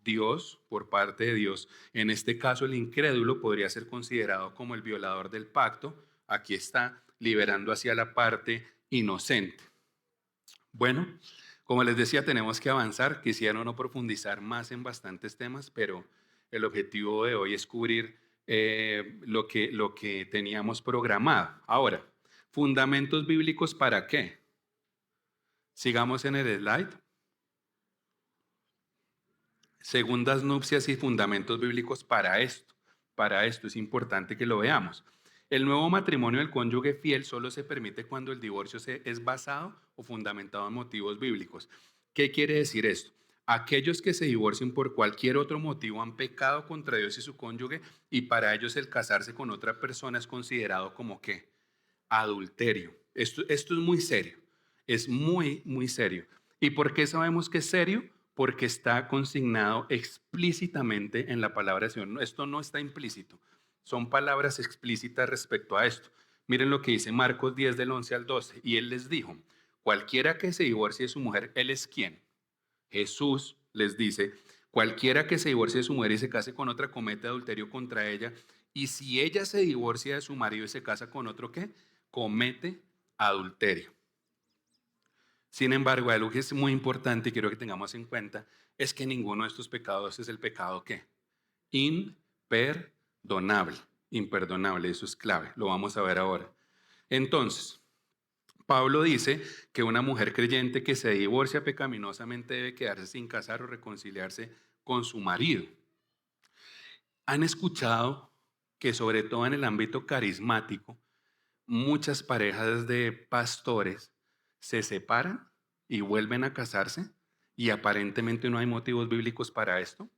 Dios, por parte de Dios. En este caso, el incrédulo podría ser considerado como el violador del pacto. Aquí está liberando hacia la parte inocente. Bueno, como les decía, tenemos que avanzar. Quisiera no profundizar más en bastantes temas, pero el objetivo de hoy es cubrir lo que teníamos programado. Ahora, fundamentos bíblicos ¿para qué? Sigamos en el slide. Segundas nupcias y fundamentos bíblicos para esto. Para esto es importante que lo veamos. El nuevo matrimonio del cónyuge fiel solo se permite cuando el divorcio es basado o fundamentado en motivos bíblicos. ¿Qué quiere decir esto? Aquellos que se divorcien por cualquier otro motivo han pecado contra Dios y su cónyuge y para ellos el casarse con otra persona es considerado como ¿qué? Adulterio. Esto es muy serio, es muy serio. ¿Y por qué sabemos que es serio? Porque está consignado explícitamente en la palabra del Señor. Esto no está implícito, son palabras explícitas respecto a esto. Miren lo que dice Marcos 10 del 11 al 12. Y él les dijo, cualquiera que se divorcie de su mujer, ¿él es quién? Jesús les dice, cualquiera que se divorcie de su mujer y se case con otra comete adulterio contra ella. Y si ella se divorcia de su marido y se casa con otro, ¿qué? Comete adulterio. Sin embargo, algo que es muy importante y quiero que tengamos en cuenta es que ninguno de estos pecados es el pecado ¿qué? Imperdonable. Imperdonable, eso es clave, lo vamos a ver ahora. Entonces, Pablo dice que una mujer creyente que se divorcia pecaminosamente debe quedarse sin casar o reconciliarse con su marido. ¿Han escuchado que sobre todo en el ámbito carismático, muchas parejas de pastores se separan y vuelven a casarse y aparentemente no hay motivos bíblicos para esto?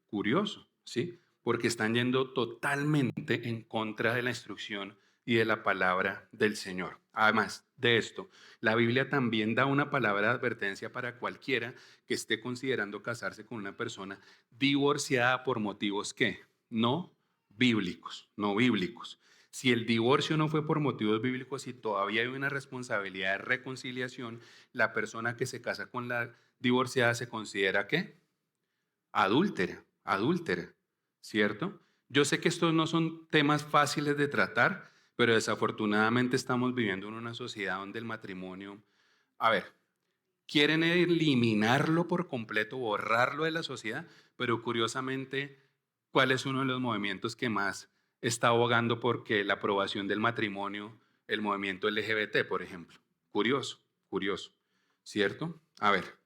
Curioso, ¿sí? Porque están yendo totalmente en contra de la instrucción y de la palabra del Señor. Además de esto, la Biblia también da una palabra de advertencia para cualquiera que esté considerando casarse con una persona divorciada por motivos que no bíblicos, no bíblicos. Si el divorcio no fue por motivos bíblicos y todavía hay una responsabilidad de reconciliación, la persona que se casa con la divorciada se considera ¿qué? Adúltera, ¿cierto? Yo sé que estos no son temas fáciles de tratar, pero desafortunadamente estamos viviendo en una sociedad donde el matrimonio, a ver, quieren eliminarlo por completo, borrarlo de la sociedad, pero curiosamente, ¿cuál es uno de los movimientos que más está abogando porque la aprobación del matrimonio? El movimiento LGBT, por ejemplo. Curioso, curioso, ¿cierto? A ver,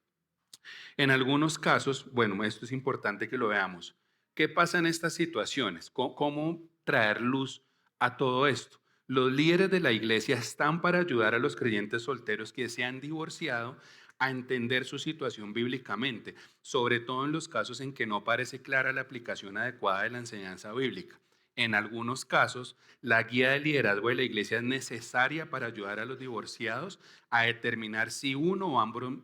en algunos casos, bueno, esto es importante que lo veamos. ¿Qué pasa en estas situaciones? ¿Cómo traer luz a todo esto? Los líderes de la iglesia están para ayudar a los creyentes solteros que se han divorciado a entender su situación bíblicamente, sobre todo en los casos en que no parece clara la aplicación adecuada de la enseñanza bíblica. En algunos casos, la guía de liderazgo de la iglesia es necesaria para ayudar a los divorciados a determinar si uno o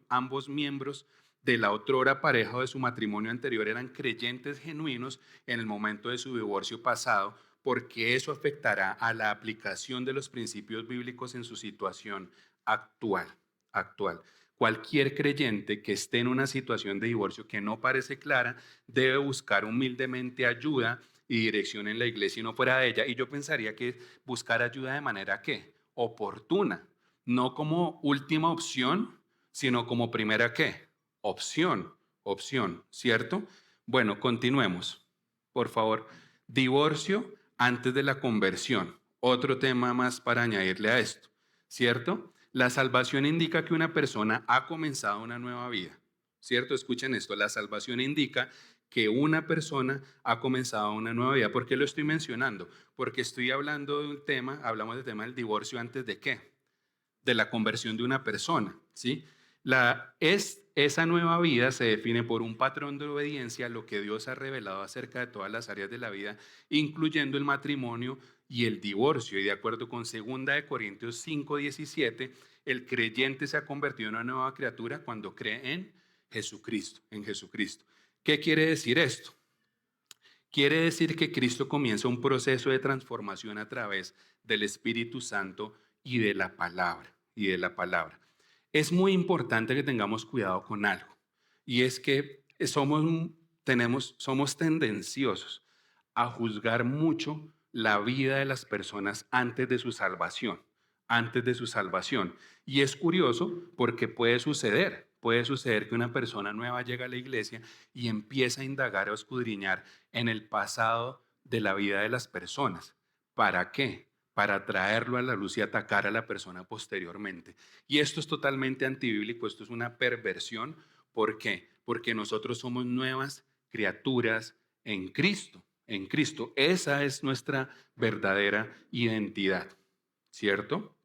ambos miembros de la otrora pareja o de su matrimonio anterior eran creyentes genuinos en el momento de su divorcio pasado, porque eso afectará a la aplicación de los principios bíblicos en su situación actual. actual. Cualquier creyente que esté en una situación de divorcio que no parece clara debe buscar humildemente ayuda y dirección en la iglesia y no fuera de ella. Y yo pensaría que buscar ayuda de manera ¿qué? Oportuna, no como última opción, sino como primera ¿qué? Opción, ¿cierto? Bueno, continuemos. Por favor, divorcio antes de la conversión. Otro tema más para añadirle a esto, ¿cierto? La salvación indica que una persona ha comenzado una nueva vida, ¿cierto? Escuchen esto, la salvación indica que una persona ha comenzado una nueva vida. ¿Por qué lo estoy mencionando? Porque estoy hablando de un tema, hablamos del tema del divorcio antes de qué? De la conversión de una persona, ¿sí? Esa nueva vida se define por un patrón de obediencia a lo que Dios ha revelado acerca de todas las áreas de la vida, incluyendo el matrimonio y el divorcio. Y de acuerdo con 2 Corintios 5:17, el creyente se ha convertido en una nueva criatura cuando cree en Jesucristo, en Jesucristo. ¿Qué quiere decir esto? Quiere decir que Cristo comienza un proceso de transformación a través del Espíritu Santo y de la palabra, Es muy importante que tengamos cuidado con algo, y es que somos tendenciosos a juzgar mucho la vida de las personas antes de su salvación. Y es curioso porque puede suceder que una persona nueva llega a la iglesia y empieza a indagar o escudriñar en el pasado de la vida de las personas. ¿Para qué? Para traerlo a la luz y atacar a la persona posteriormente. Y esto es totalmente antibíblico, esto es una perversión. ¿Por qué? Porque nosotros somos nuevas criaturas en Cristo, en Cristo. Esa es nuestra verdadera identidad, ¿cierto?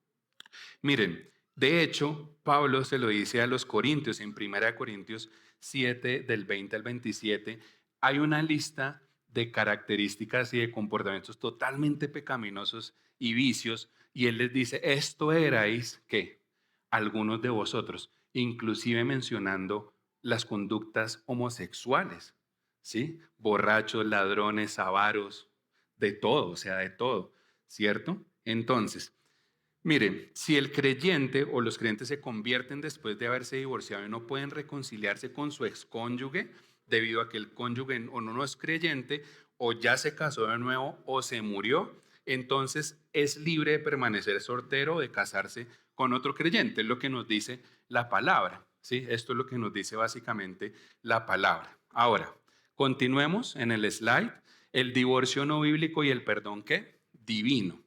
Miren, de hecho, Pablo se lo dice a los Corintios, en 1 Corintios 7, del 20 al 27, hay una lista de características y de comportamientos totalmente pecaminosos y vicios, y él les dice, esto erais, ¿qué? Algunos de vosotros, inclusive mencionando las conductas homosexuales, ¿sí? Borrachos, ladrones, avaros, de todo, o sea, de todo, ¿cierto? Entonces, miren, si el creyente o los creyentes se convierten después de haberse divorciado y no pueden reconciliarse con su excónyuge debido a que el cónyuge o no es creyente o ya se casó de nuevo o se murió, entonces es libre de permanecer soltero o de casarse con otro creyente. Es lo que nos dice la palabra, ¿sí? Esto es lo que nos dice básicamente la palabra. Ahora, continuemos en el slide. El divorcio no bíblico y el perdón, ¿qué? Divino.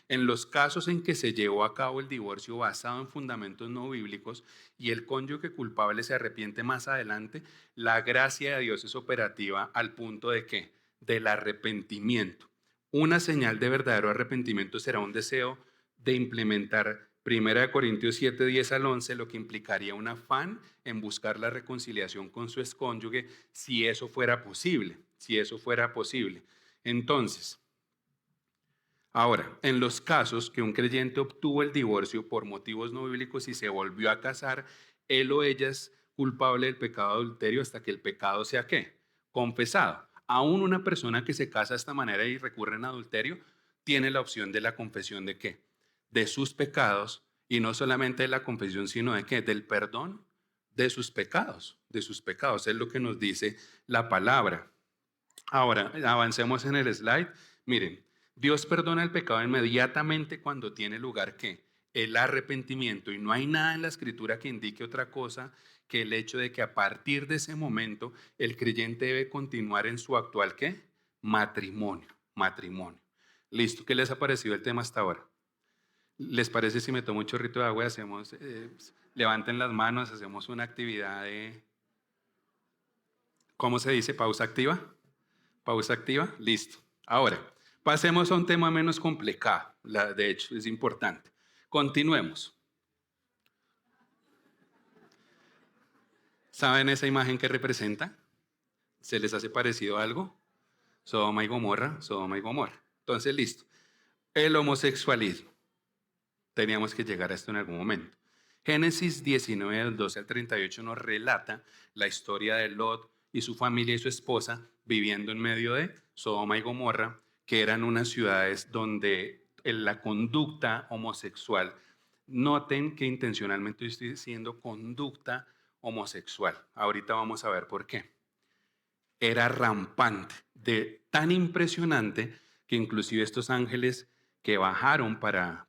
En los casos en que se llevó a cabo el divorcio basado en fundamentos no bíblicos y el cónyuge culpable se arrepiente más adelante, la gracia de Dios es operativa al punto de que del arrepentimiento. Una señal de verdadero arrepentimiento será un deseo de implementar 1 Corintios 7, 10 al 11, lo que implicaría un afán en buscar la reconciliación con su excónyuge si eso fuera posible. Entonces, ahora, en los casos que un creyente obtuvo el divorcio por motivos no bíblicos y se volvió a casar, él o ella es culpable del pecado de adulterio hasta que el pecado sea ¿qué? Confesado. Aún una persona que se casa de esta manera y recurre en adulterio tiene la opción de la confesión de ¿qué? De sus pecados, y no solamente de la confesión, sino de ¿qué? Del perdón de sus pecados, Es lo que nos dice la palabra. Ahora, avancemos en el slide. Miren, Dios perdona el pecado inmediatamente cuando tiene lugar ¿qué? El arrepentimiento. Y no hay nada en la escritura que indique otra cosa que el hecho de que a partir de ese momento el creyente debe continuar en su actual ¿qué? Matrimonio. Matrimonio. Listo. ¿Qué les ha parecido el tema hasta ahora? ¿Les parece si me tomo un chorrito de agua y hacemos, levanten las manos, hacemos una actividad de, ¿cómo se dice? Pausa activa. Pausa activa, listo. Ahora, pasemos a un tema menos complicado. De hecho, es importante. Continuemos. ¿Saben esa imagen que representa? ¿Se les hace parecido algo? Sodoma y Gomorra, Sodoma y Gomorra. Entonces, listo. El homosexualismo. Teníamos que llegar a esto en algún momento. Génesis 19, del 12 al 38 nos relata la historia de Lot y su familia y su esposa viviendo en medio de Sodoma y Gomorra, que eran unas ciudades donde la conducta homosexual, noten que intencionalmente estoy diciendo conducta homosexual. Ahorita vamos a ver por qué. Era rampante, tan impresionante que inclusive estos ángeles que bajaron para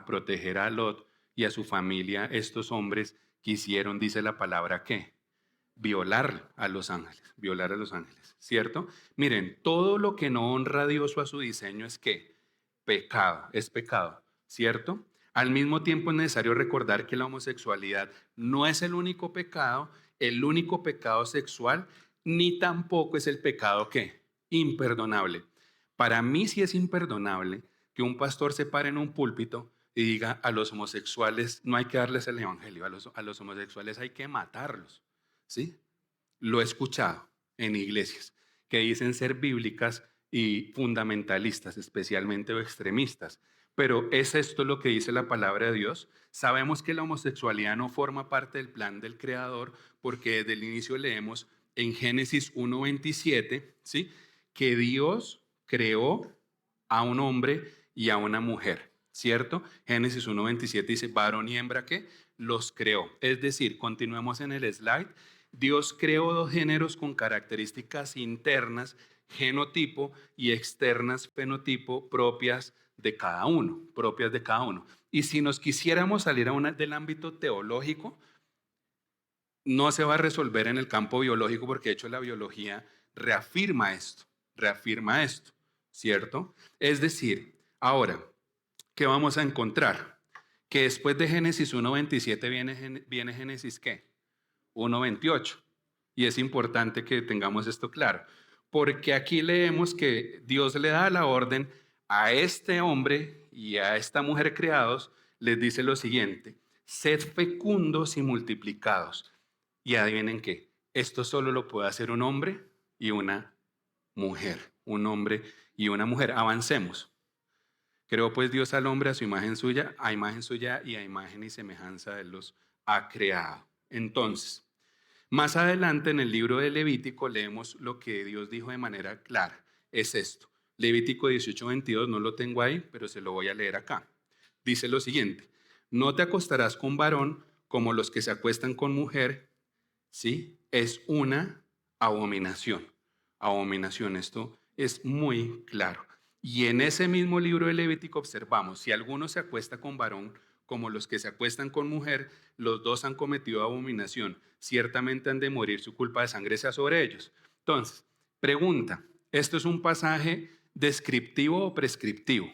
proteger a Lot y a su familia, estos hombres quisieron, dice la palabra, ¿qué? Violar a los ángeles, ¿cierto? Miren, todo lo que no honra a Dios o a su diseño es ¿qué? Pecado, es pecado, ¿cierto? Al mismo tiempo es necesario recordar que la homosexualidad no es el único pecado sexual, ni tampoco es el pecado ¿qué? Imperdonable. Para mí sí es imperdonable que un pastor se pare en un púlpito y diga a los homosexuales no hay que darles el evangelio, a los homosexuales hay que matarlos, ¿sí? Lo he escuchado en iglesias que dicen ser bíblicas y fundamentalistas, especialmente o extremistas. Pero ¿es esto lo que dice la palabra de Dios? Sabemos que la homosexualidad no forma parte del plan del Creador porque desde el inicio leemos en Génesis 1:27, ¿sí? Que Dios creó a un hombre y a una mujer, ¿cierto? Génesis 1:27 dice, varón y hembra, ¿qué? Los creó. Es decir, continuemos en el slide. Dios creó dos géneros con características internas, genotipo, y externas, fenotipo, propias de cada uno, Y si nos quisiéramos salir del ámbito teológico, no se va a resolver en el campo biológico porque de hecho la biología reafirma esto, ¿cierto? Es decir, ahora, ¿qué vamos a encontrar? Que después de Génesis 1:27 viene Génesis ¿qué? 1:28. Y es importante que tengamos esto claro, porque aquí leemos que Dios le da la orden a este hombre y a esta mujer creados, les dice lo siguiente, sed fecundos y multiplicados. Y adivinen qué, esto solo lo puede hacer un hombre y una mujer, un hombre y una mujer. Avancemos. Creó pues Dios al hombre a su imagen suya, a imagen suya y a imagen y semejanza de los ha creado. Entonces, más adelante en el libro de Levítico leemos lo que Dios dijo de manera clara. Es esto. Levítico 18:22, no lo tengo ahí, pero se lo voy a leer acá. Dice lo siguiente, no te acostarás con varón como los que se acuestan con mujer, ¿sí? Es una abominación. Abominación, esto es muy claro. Y en ese mismo libro de Levítico observamos, si alguno se acuesta con varón, como los que se acuestan con mujer, los dos han cometido abominación. Ciertamente han de morir, su culpa de sangre sea sobre ellos. Entonces, pregunta, ¿esto es un pasaje descriptivo o prescriptivo?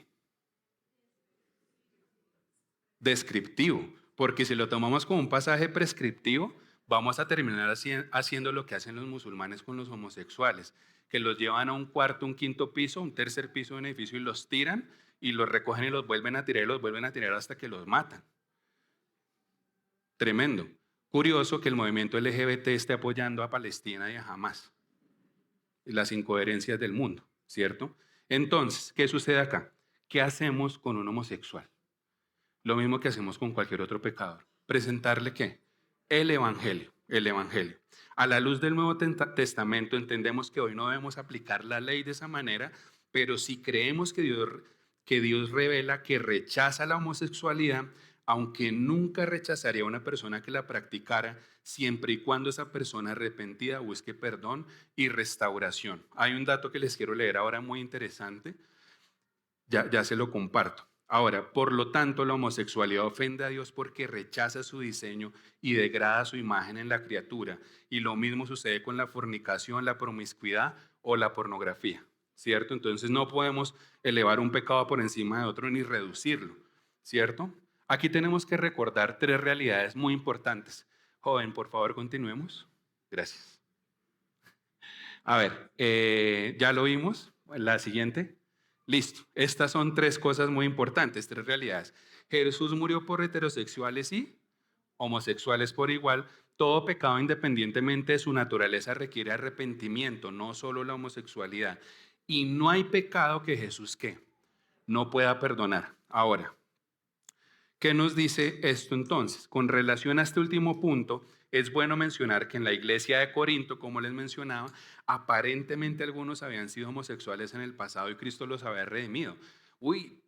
Descriptivo, porque si lo tomamos como un pasaje prescriptivo, vamos a terminar haciendo lo que hacen los musulmanes con los homosexuales, que los llevan a un cuarto, un quinto piso, un tercer piso de un edificio y los tiran y los recogen y los vuelven a tirar y los vuelven a tirar hasta que los matan. Tremendo. Curioso que el movimiento LGBT esté apoyando a Palestina y a Hamas. Las incoherencias del mundo, ¿cierto? Entonces, ¿qué sucede acá? ¿Qué hacemos con un homosexual? Lo mismo que hacemos con cualquier otro pecador. ¿Presentarle qué? El Evangelio, el Evangelio. A la luz del Nuevo Testamento entendemos que hoy no debemos aplicar la ley de esa manera, pero si creemos que Dios revela que rechaza la homosexualidad, aunque nunca rechazaría a una persona que la practicara, siempre y cuando esa persona arrepentida busque perdón y restauración. Hay un dato que les quiero leer ahora muy interesante, ya se lo comparto. Ahora, por lo tanto, la homosexualidad ofende a Dios porque rechaza su diseño y degrada su imagen en la criatura. Y lo mismo sucede con la fornicación, la promiscuidad o la pornografía, ¿cierto? Entonces no podemos elevar un pecado por encima de otro ni reducirlo, ¿cierto? Aquí tenemos que recordar tres realidades muy importantes. Joven, por favor, continuemos. Gracias. A ver, ya lo vimos. La siguiente. Listo. Estas son tres cosas muy importantes, tres realidades. Jesús murió por heterosexuales y homosexuales por igual. Todo pecado, independientemente de su naturaleza, requiere arrepentimiento, no solo la homosexualidad. Y no hay pecado que Jesús, ¿qué?, no pueda perdonar. Ahora, ¿qué nos dice esto entonces? Con relación a este último punto, es bueno mencionar que en la iglesia de Corinto, como les mencionaba, aparentemente algunos habían sido homosexuales en el pasado y Cristo los había redimido. Uy,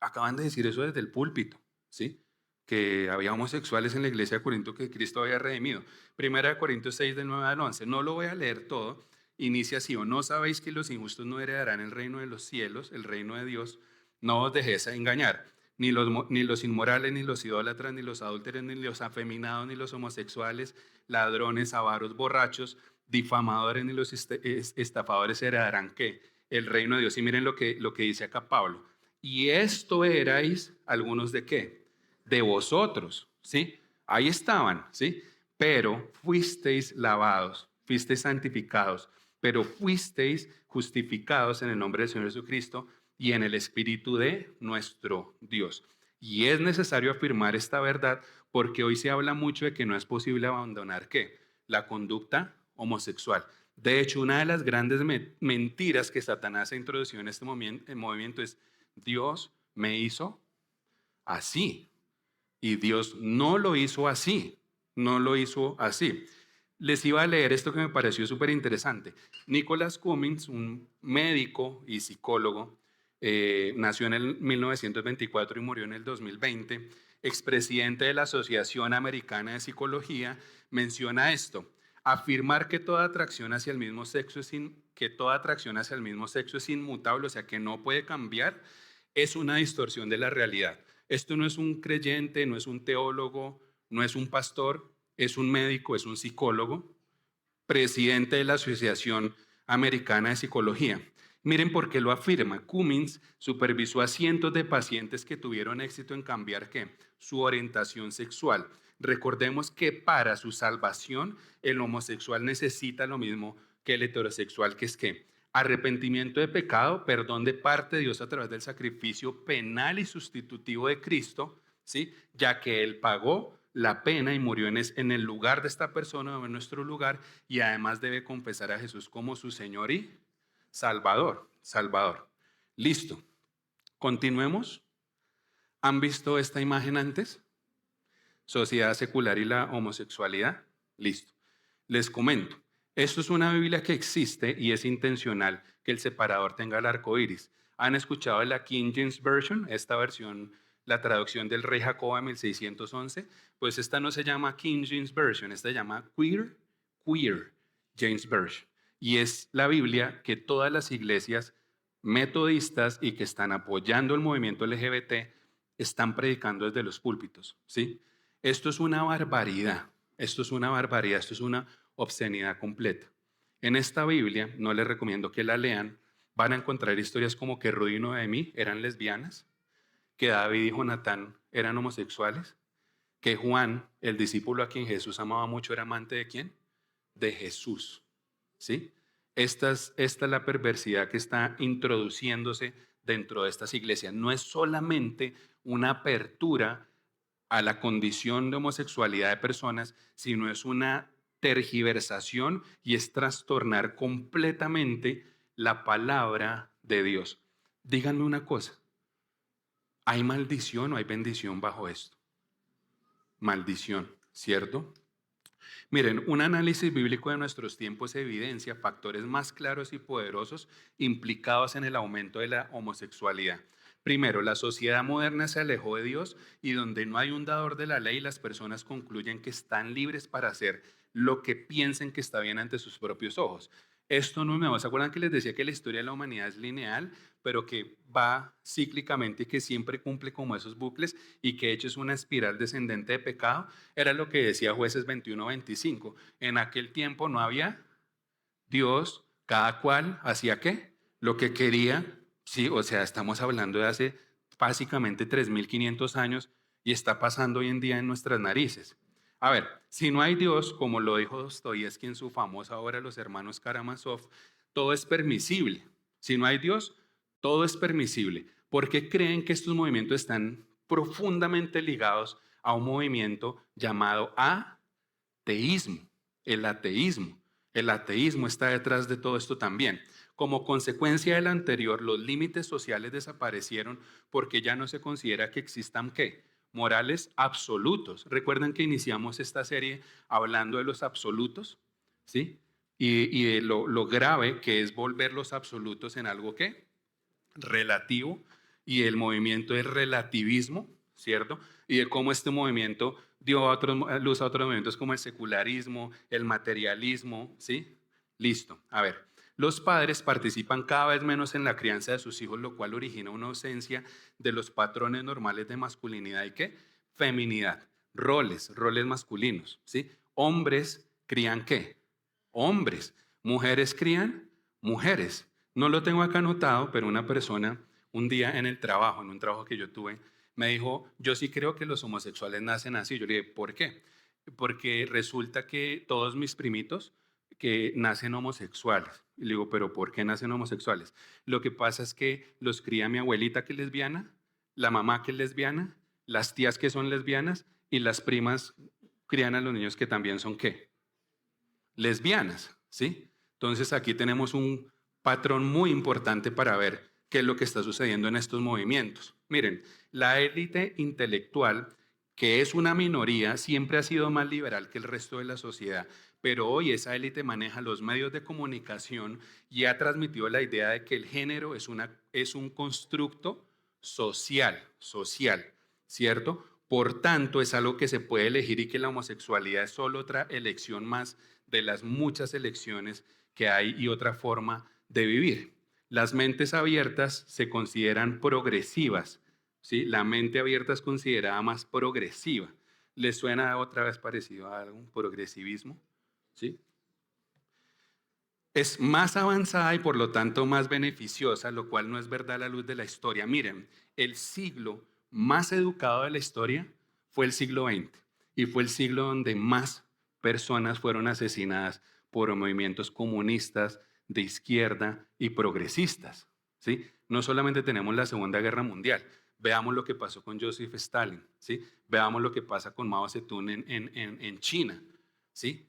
acaban de decir eso desde el púlpito, ¿sí? Que había homosexuales en la iglesia de Corinto que Cristo había redimido. Primera de Corintios 6, del 9 al 11. No lo voy a leer todo. Inicia así: ¿o no sabéis que los injustos no heredarán el reino de los cielos, el reino de Dios? No os dejéis engañar. Ni los inmorales, ni los idólatras, ni los adúlteros, ni los afeminados, ni los homosexuales, ladrones, avaros, borrachos, difamadores, ni los estafadores heredarán, ¿qué?, el reino de Dios. Y miren lo que dice acá Pablo. Y esto erais algunos de qué? De vosotros, ¿sí? Ahí estaban, ¿sí? Pero fuisteis lavados, fuisteis santificados, pero fuisteis justificados en el nombre del Señor Jesucristo y en el Espíritu de nuestro Dios. Y es necesario afirmar esta verdad porque hoy se habla mucho de que no es posible abandonar, ¿qué?, la conducta homosexual. De hecho, una de las grandes mentiras que Satanás ha introducido en este movimiento es: Dios me hizo así. Y Dios no lo hizo así. No lo hizo así. Les iba a leer esto que me pareció súper interesante. Nicholas Cummings, un médico y psicólogo, nació en el 1924 y murió en el 2020, expresidente de la Asociación Americana de Psicología, menciona esto: afirmar que toda atracción hacia el mismo sexo es inmutable, o sea, que no puede cambiar, es una distorsión de la realidad. Esto no es un creyente, no es un teólogo, no es un pastor, es un médico, es un psicólogo, presidente de la Asociación Americana de Psicología. Miren por qué lo afirma. Cummings supervisó a cientos de pacientes que tuvieron éxito en cambiar, ¿qué?, su orientación sexual. Recordemos que para su salvación el homosexual necesita lo mismo que el heterosexual, que es ¿qué?, arrepentimiento de pecado, perdón de parte de Dios a través del sacrificio penal y sustitutivo de Cristo, ¿sí?, ya que Él pagó la pena y murió en el lugar de esta persona o en nuestro lugar, y además debe confesar a Jesús como su Señor y Salvador. Listo. Continuemos. ¿Han visto esta imagen antes? Sociedad secular y la homosexualidad. Listo. Les comento. Esto es una Biblia que existe y es intencional que el separador tenga el arco iris. ¿Han escuchado de la King James Version? Esta versión, la traducción del rey Jacob de 1611. Pues esta no se llama King James Version, esta se llama Queer James Version. Y es la Biblia que todas las iglesias metodistas y que están apoyando el movimiento LGBT están predicando desde los púlpitos, ¿sí? Esto es una barbaridad, esto es una obscenidad completa. En esta Biblia, no les recomiendo que la lean, van a encontrar historias como que Rudy y Noemí eran lesbianas, que David y Jonatán eran homosexuales, que Juan, el discípulo a quien Jesús amaba mucho, era amante ¿de quién? De Jesús, ¿sí? Esta es la perversidad que está introduciéndose dentro de estas iglesias. No es solamente una apertura a la condición de homosexualidad de personas, sino es una tergiversación y es trastornar completamente la palabra de Dios. Díganme una cosa: ¿hay maldición o hay bendición bajo esto? Maldición, ¿cierto? Miren, un análisis bíblico de nuestros tiempos evidencia factores más claros y poderosos implicados en el aumento de la homosexualidad. Primero, la sociedad moderna se alejó de Dios y donde no hay un dador de la ley, las personas concluyen que están libres para hacer lo que piensen que está bien ante sus propios ojos. Esto no es nuevo. ¿Se acuerdan que les decía que la historia de la humanidad es lineal, pero que va cíclicamente y que siempre cumple como esos bucles y que de hecho es una espiral descendente de pecado? Era lo que decía Jueces 21-25. En aquel tiempo no había Dios, cada cual hacía qué, lo que quería, sí, o sea, estamos hablando de hace básicamente 3.500 años y está pasando hoy en día en nuestras narices. A ver, si no hay Dios, como lo dijo Dostoyevsky en su famosa obra Los hermanos Karamazov, todo es permisible. Si no hay Dios, todo es permisible. ¿Por qué creen que estos movimientos están profundamente ligados a un movimiento llamado ateísmo? El ateísmo. El ateísmo está detrás de todo esto también. Como consecuencia del anterior, los límites sociales desaparecieron porque ya no se considera que existan ¿qué? Morales absolutos. Recuerdan que iniciamos esta serie hablando de los absolutos, ¿sí? Y de lo grave que es volver los absolutos en algo ¿qué? Relativo, y el movimiento es relativismo, ¿cierto? Y de cómo este movimiento dio luz a otros movimientos como el secularismo, el materialismo, ¿sí? Listo. A ver, los padres participan cada vez menos en la crianza de sus hijos, lo cual origina una ausencia de los patrones normales de masculinidad y ¿qué? Feminidad, roles masculinos, ¿sí? Hombres crían ¿qué? Hombres, mujeres crían mujeres. No lo tengo acá anotado, pero una persona un día en el trabajo, en un trabajo que yo tuve, me dijo, yo sí creo que los homosexuales nacen así. Yo le dije, ¿por qué? Porque resulta que todos mis primitos que nacen homosexuales. Y le digo, ¿pero por qué nacen homosexuales? Lo que pasa es que los cría mi abuelita que es lesbiana, la mamá que es lesbiana, las tías que son lesbianas y las primas crían a los niños que también son ¿qué? Lesbianas, ¿sí? Entonces aquí tenemos un patrón muy importante para ver qué es lo que está sucediendo en estos movimientos. Miren, la élite intelectual, que es una minoría, siempre ha sido más liberal que el resto de la sociedad, pero hoy esa élite maneja los medios de comunicación y ha transmitido la idea de que el género es un constructo social, ¿cierto? Por tanto, es algo que se puede elegir y que la homosexualidad es solo otra elección más de las muchas elecciones que hay y otra forma de vivir. Las mentes abiertas se consideran progresivas, ¿sí? La mente abierta es considerada más progresiva. ¿Les suena otra vez parecido a algún progresivismo? ¿Sí? Es más avanzada y por lo tanto más beneficiosa, lo cual no es verdad a la luz de la historia. Miren, el siglo más educado de la historia fue el siglo XX y fue el siglo donde más personas fueron asesinadas por movimientos comunistas, de izquierda y progresistas. ¿Sí? No solamente tenemos la Segunda Guerra Mundial, veamos lo que pasó con Joseph Stalin, ¿sí? Veamos lo que pasa con Mao Zedong en China, ¿sí?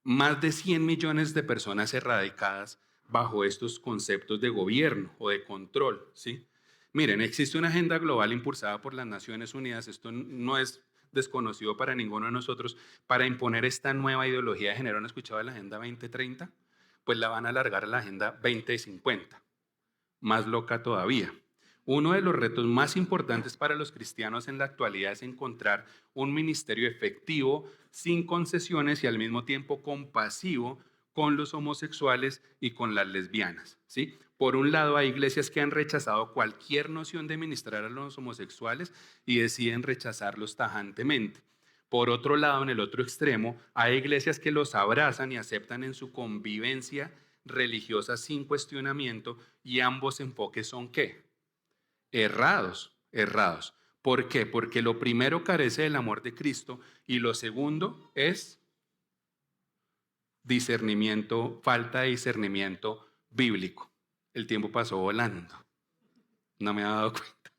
Más de 100 millones de personas erradicadas bajo estos conceptos de gobierno o de control, ¿sí? Miren, existe una agenda global impulsada por las Naciones Unidas, esto no es desconocido para ninguno de nosotros, para imponer esta nueva ideología de género. ¿Han escuchado de la Agenda 2030? Pues la van a alargar a la Agenda 2050, más loca todavía. Uno de los retos más importantes para los cristianos en la actualidad es encontrar un ministerio efectivo, sin concesiones y al mismo tiempo compasivo con los homosexuales y con las lesbianas, ¿sí? Por un lado, hay iglesias que han rechazado cualquier noción de ministrar a los homosexuales y deciden rechazarlos tajantemente. Por otro lado, en el otro extremo, hay iglesias que los abrazan y aceptan en su convivencia religiosa sin cuestionamiento y ambos enfoques son ¿qué? Errados. ¿Por qué? Porque lo primero carece del amor de Cristo y lo segundo es discernimiento, falta de discernimiento bíblico. El tiempo pasó volando. No me he dado cuenta.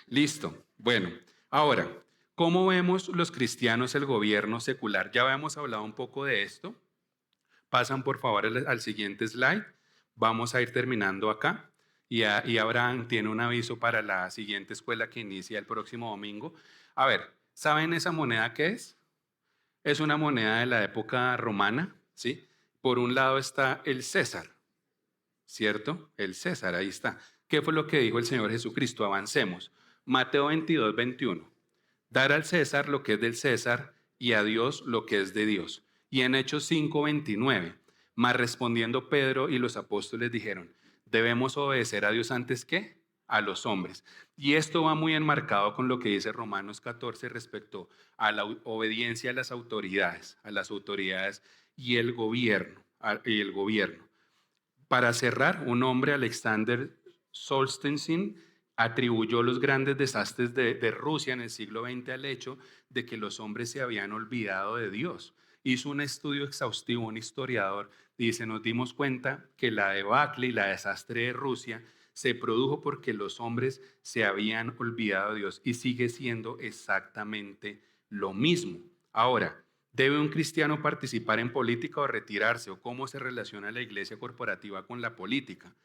Listo. Bueno, ahora, ¿cómo vemos los cristianos el gobierno secular? Ya habíamos hablado un poco de esto. Pasan por favor al siguiente slide. Vamos a ir terminando acá. Y Abraham tiene un aviso para la siguiente escuela que inicia el próximo domingo. A ver, ¿saben esa moneda qué es? Es una moneda de la época romana, ¿sí? Por un lado está el César, ¿cierto? El César, ahí está, ¿Qué fue lo que dijo el Señor Jesucristo? Avancemos. Mateo 22, 21. Dar al César lo que es del César y a Dios lo que es de Dios. Y en Hechos 5, 29. Mas respondiendo Pedro y los apóstoles dijeron, debemos obedecer a Dios antes que a los hombres. Y esto va muy enmarcado con lo que dice Romanos 14 respecto a la obediencia a las autoridades y el gobierno. Para cerrar, un hombre, Alexander Solzhenitsyn, atribuyó los grandes desastres de Rusia en el siglo XX al hecho de que los hombres se habían olvidado de Dios. Hizo un estudio exhaustivo, un historiador, dice, nos dimos cuenta que la debacle y la desastre de Rusia se produjo porque los hombres se habían olvidado de Dios y sigue siendo exactamente lo mismo. Ahora, ¿debe un cristiano participar en política o retirarse? ¿O cómo se relaciona la iglesia corporativa con la política?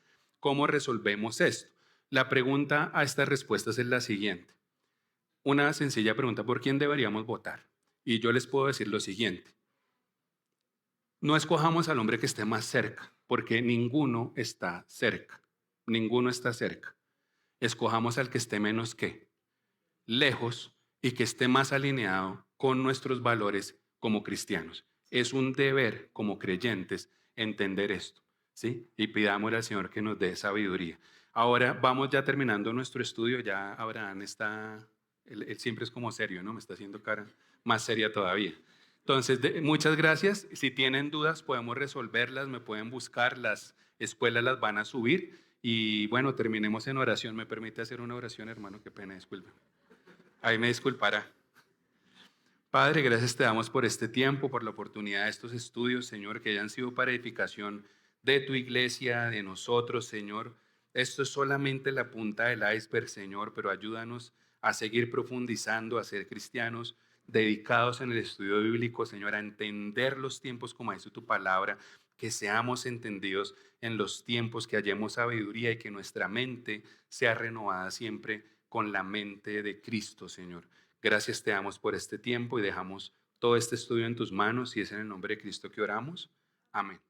¿Cómo resolvemos esto? La pregunta a estas respuestas es la siguiente. Una sencilla pregunta, ¿por quién deberíamos votar? Y yo les puedo decir lo siguiente. No escojamos al hombre que esté más cerca, porque ninguno está cerca. Ninguno está cerca. Escojamos al que esté menos que lejos y que esté más alineado con nuestros valores como cristianos. Es un deber como creyentes entender esto, ¿sí? Y pidámosle al Señor que nos dé sabiduría. Ahora vamos ya terminando nuestro estudio, ya Abraham está, él siempre es como serio, ¿no? Me está haciendo cara más seria todavía. Entonces, muchas gracias. Si tienen dudas, podemos resolverlas, me pueden buscar, las escuelas las van a subir. Y bueno, terminemos en oración. ¿Me permite hacer una oración, hermano? Qué pena, disculpe. Ahí me disculpará. Padre, gracias te damos por este tiempo, por la oportunidad de estos estudios, Señor, que hayan sido para edificación de tu iglesia, de nosotros, Señor. Esto es solamente la punta del iceberg, Señor, pero ayúdanos a seguir profundizando, a ser cristianos dedicados en el estudio bíblico, Señor, a entender los tiempos como dice tu palabra, que seamos entendidos en los tiempos, que hallemos sabiduría y que nuestra mente sea renovada siempre con la mente de Cristo, Señor. Gracias te damos por este tiempo y dejamos todo este estudio en tus manos y es en el nombre de Cristo que oramos. Amén.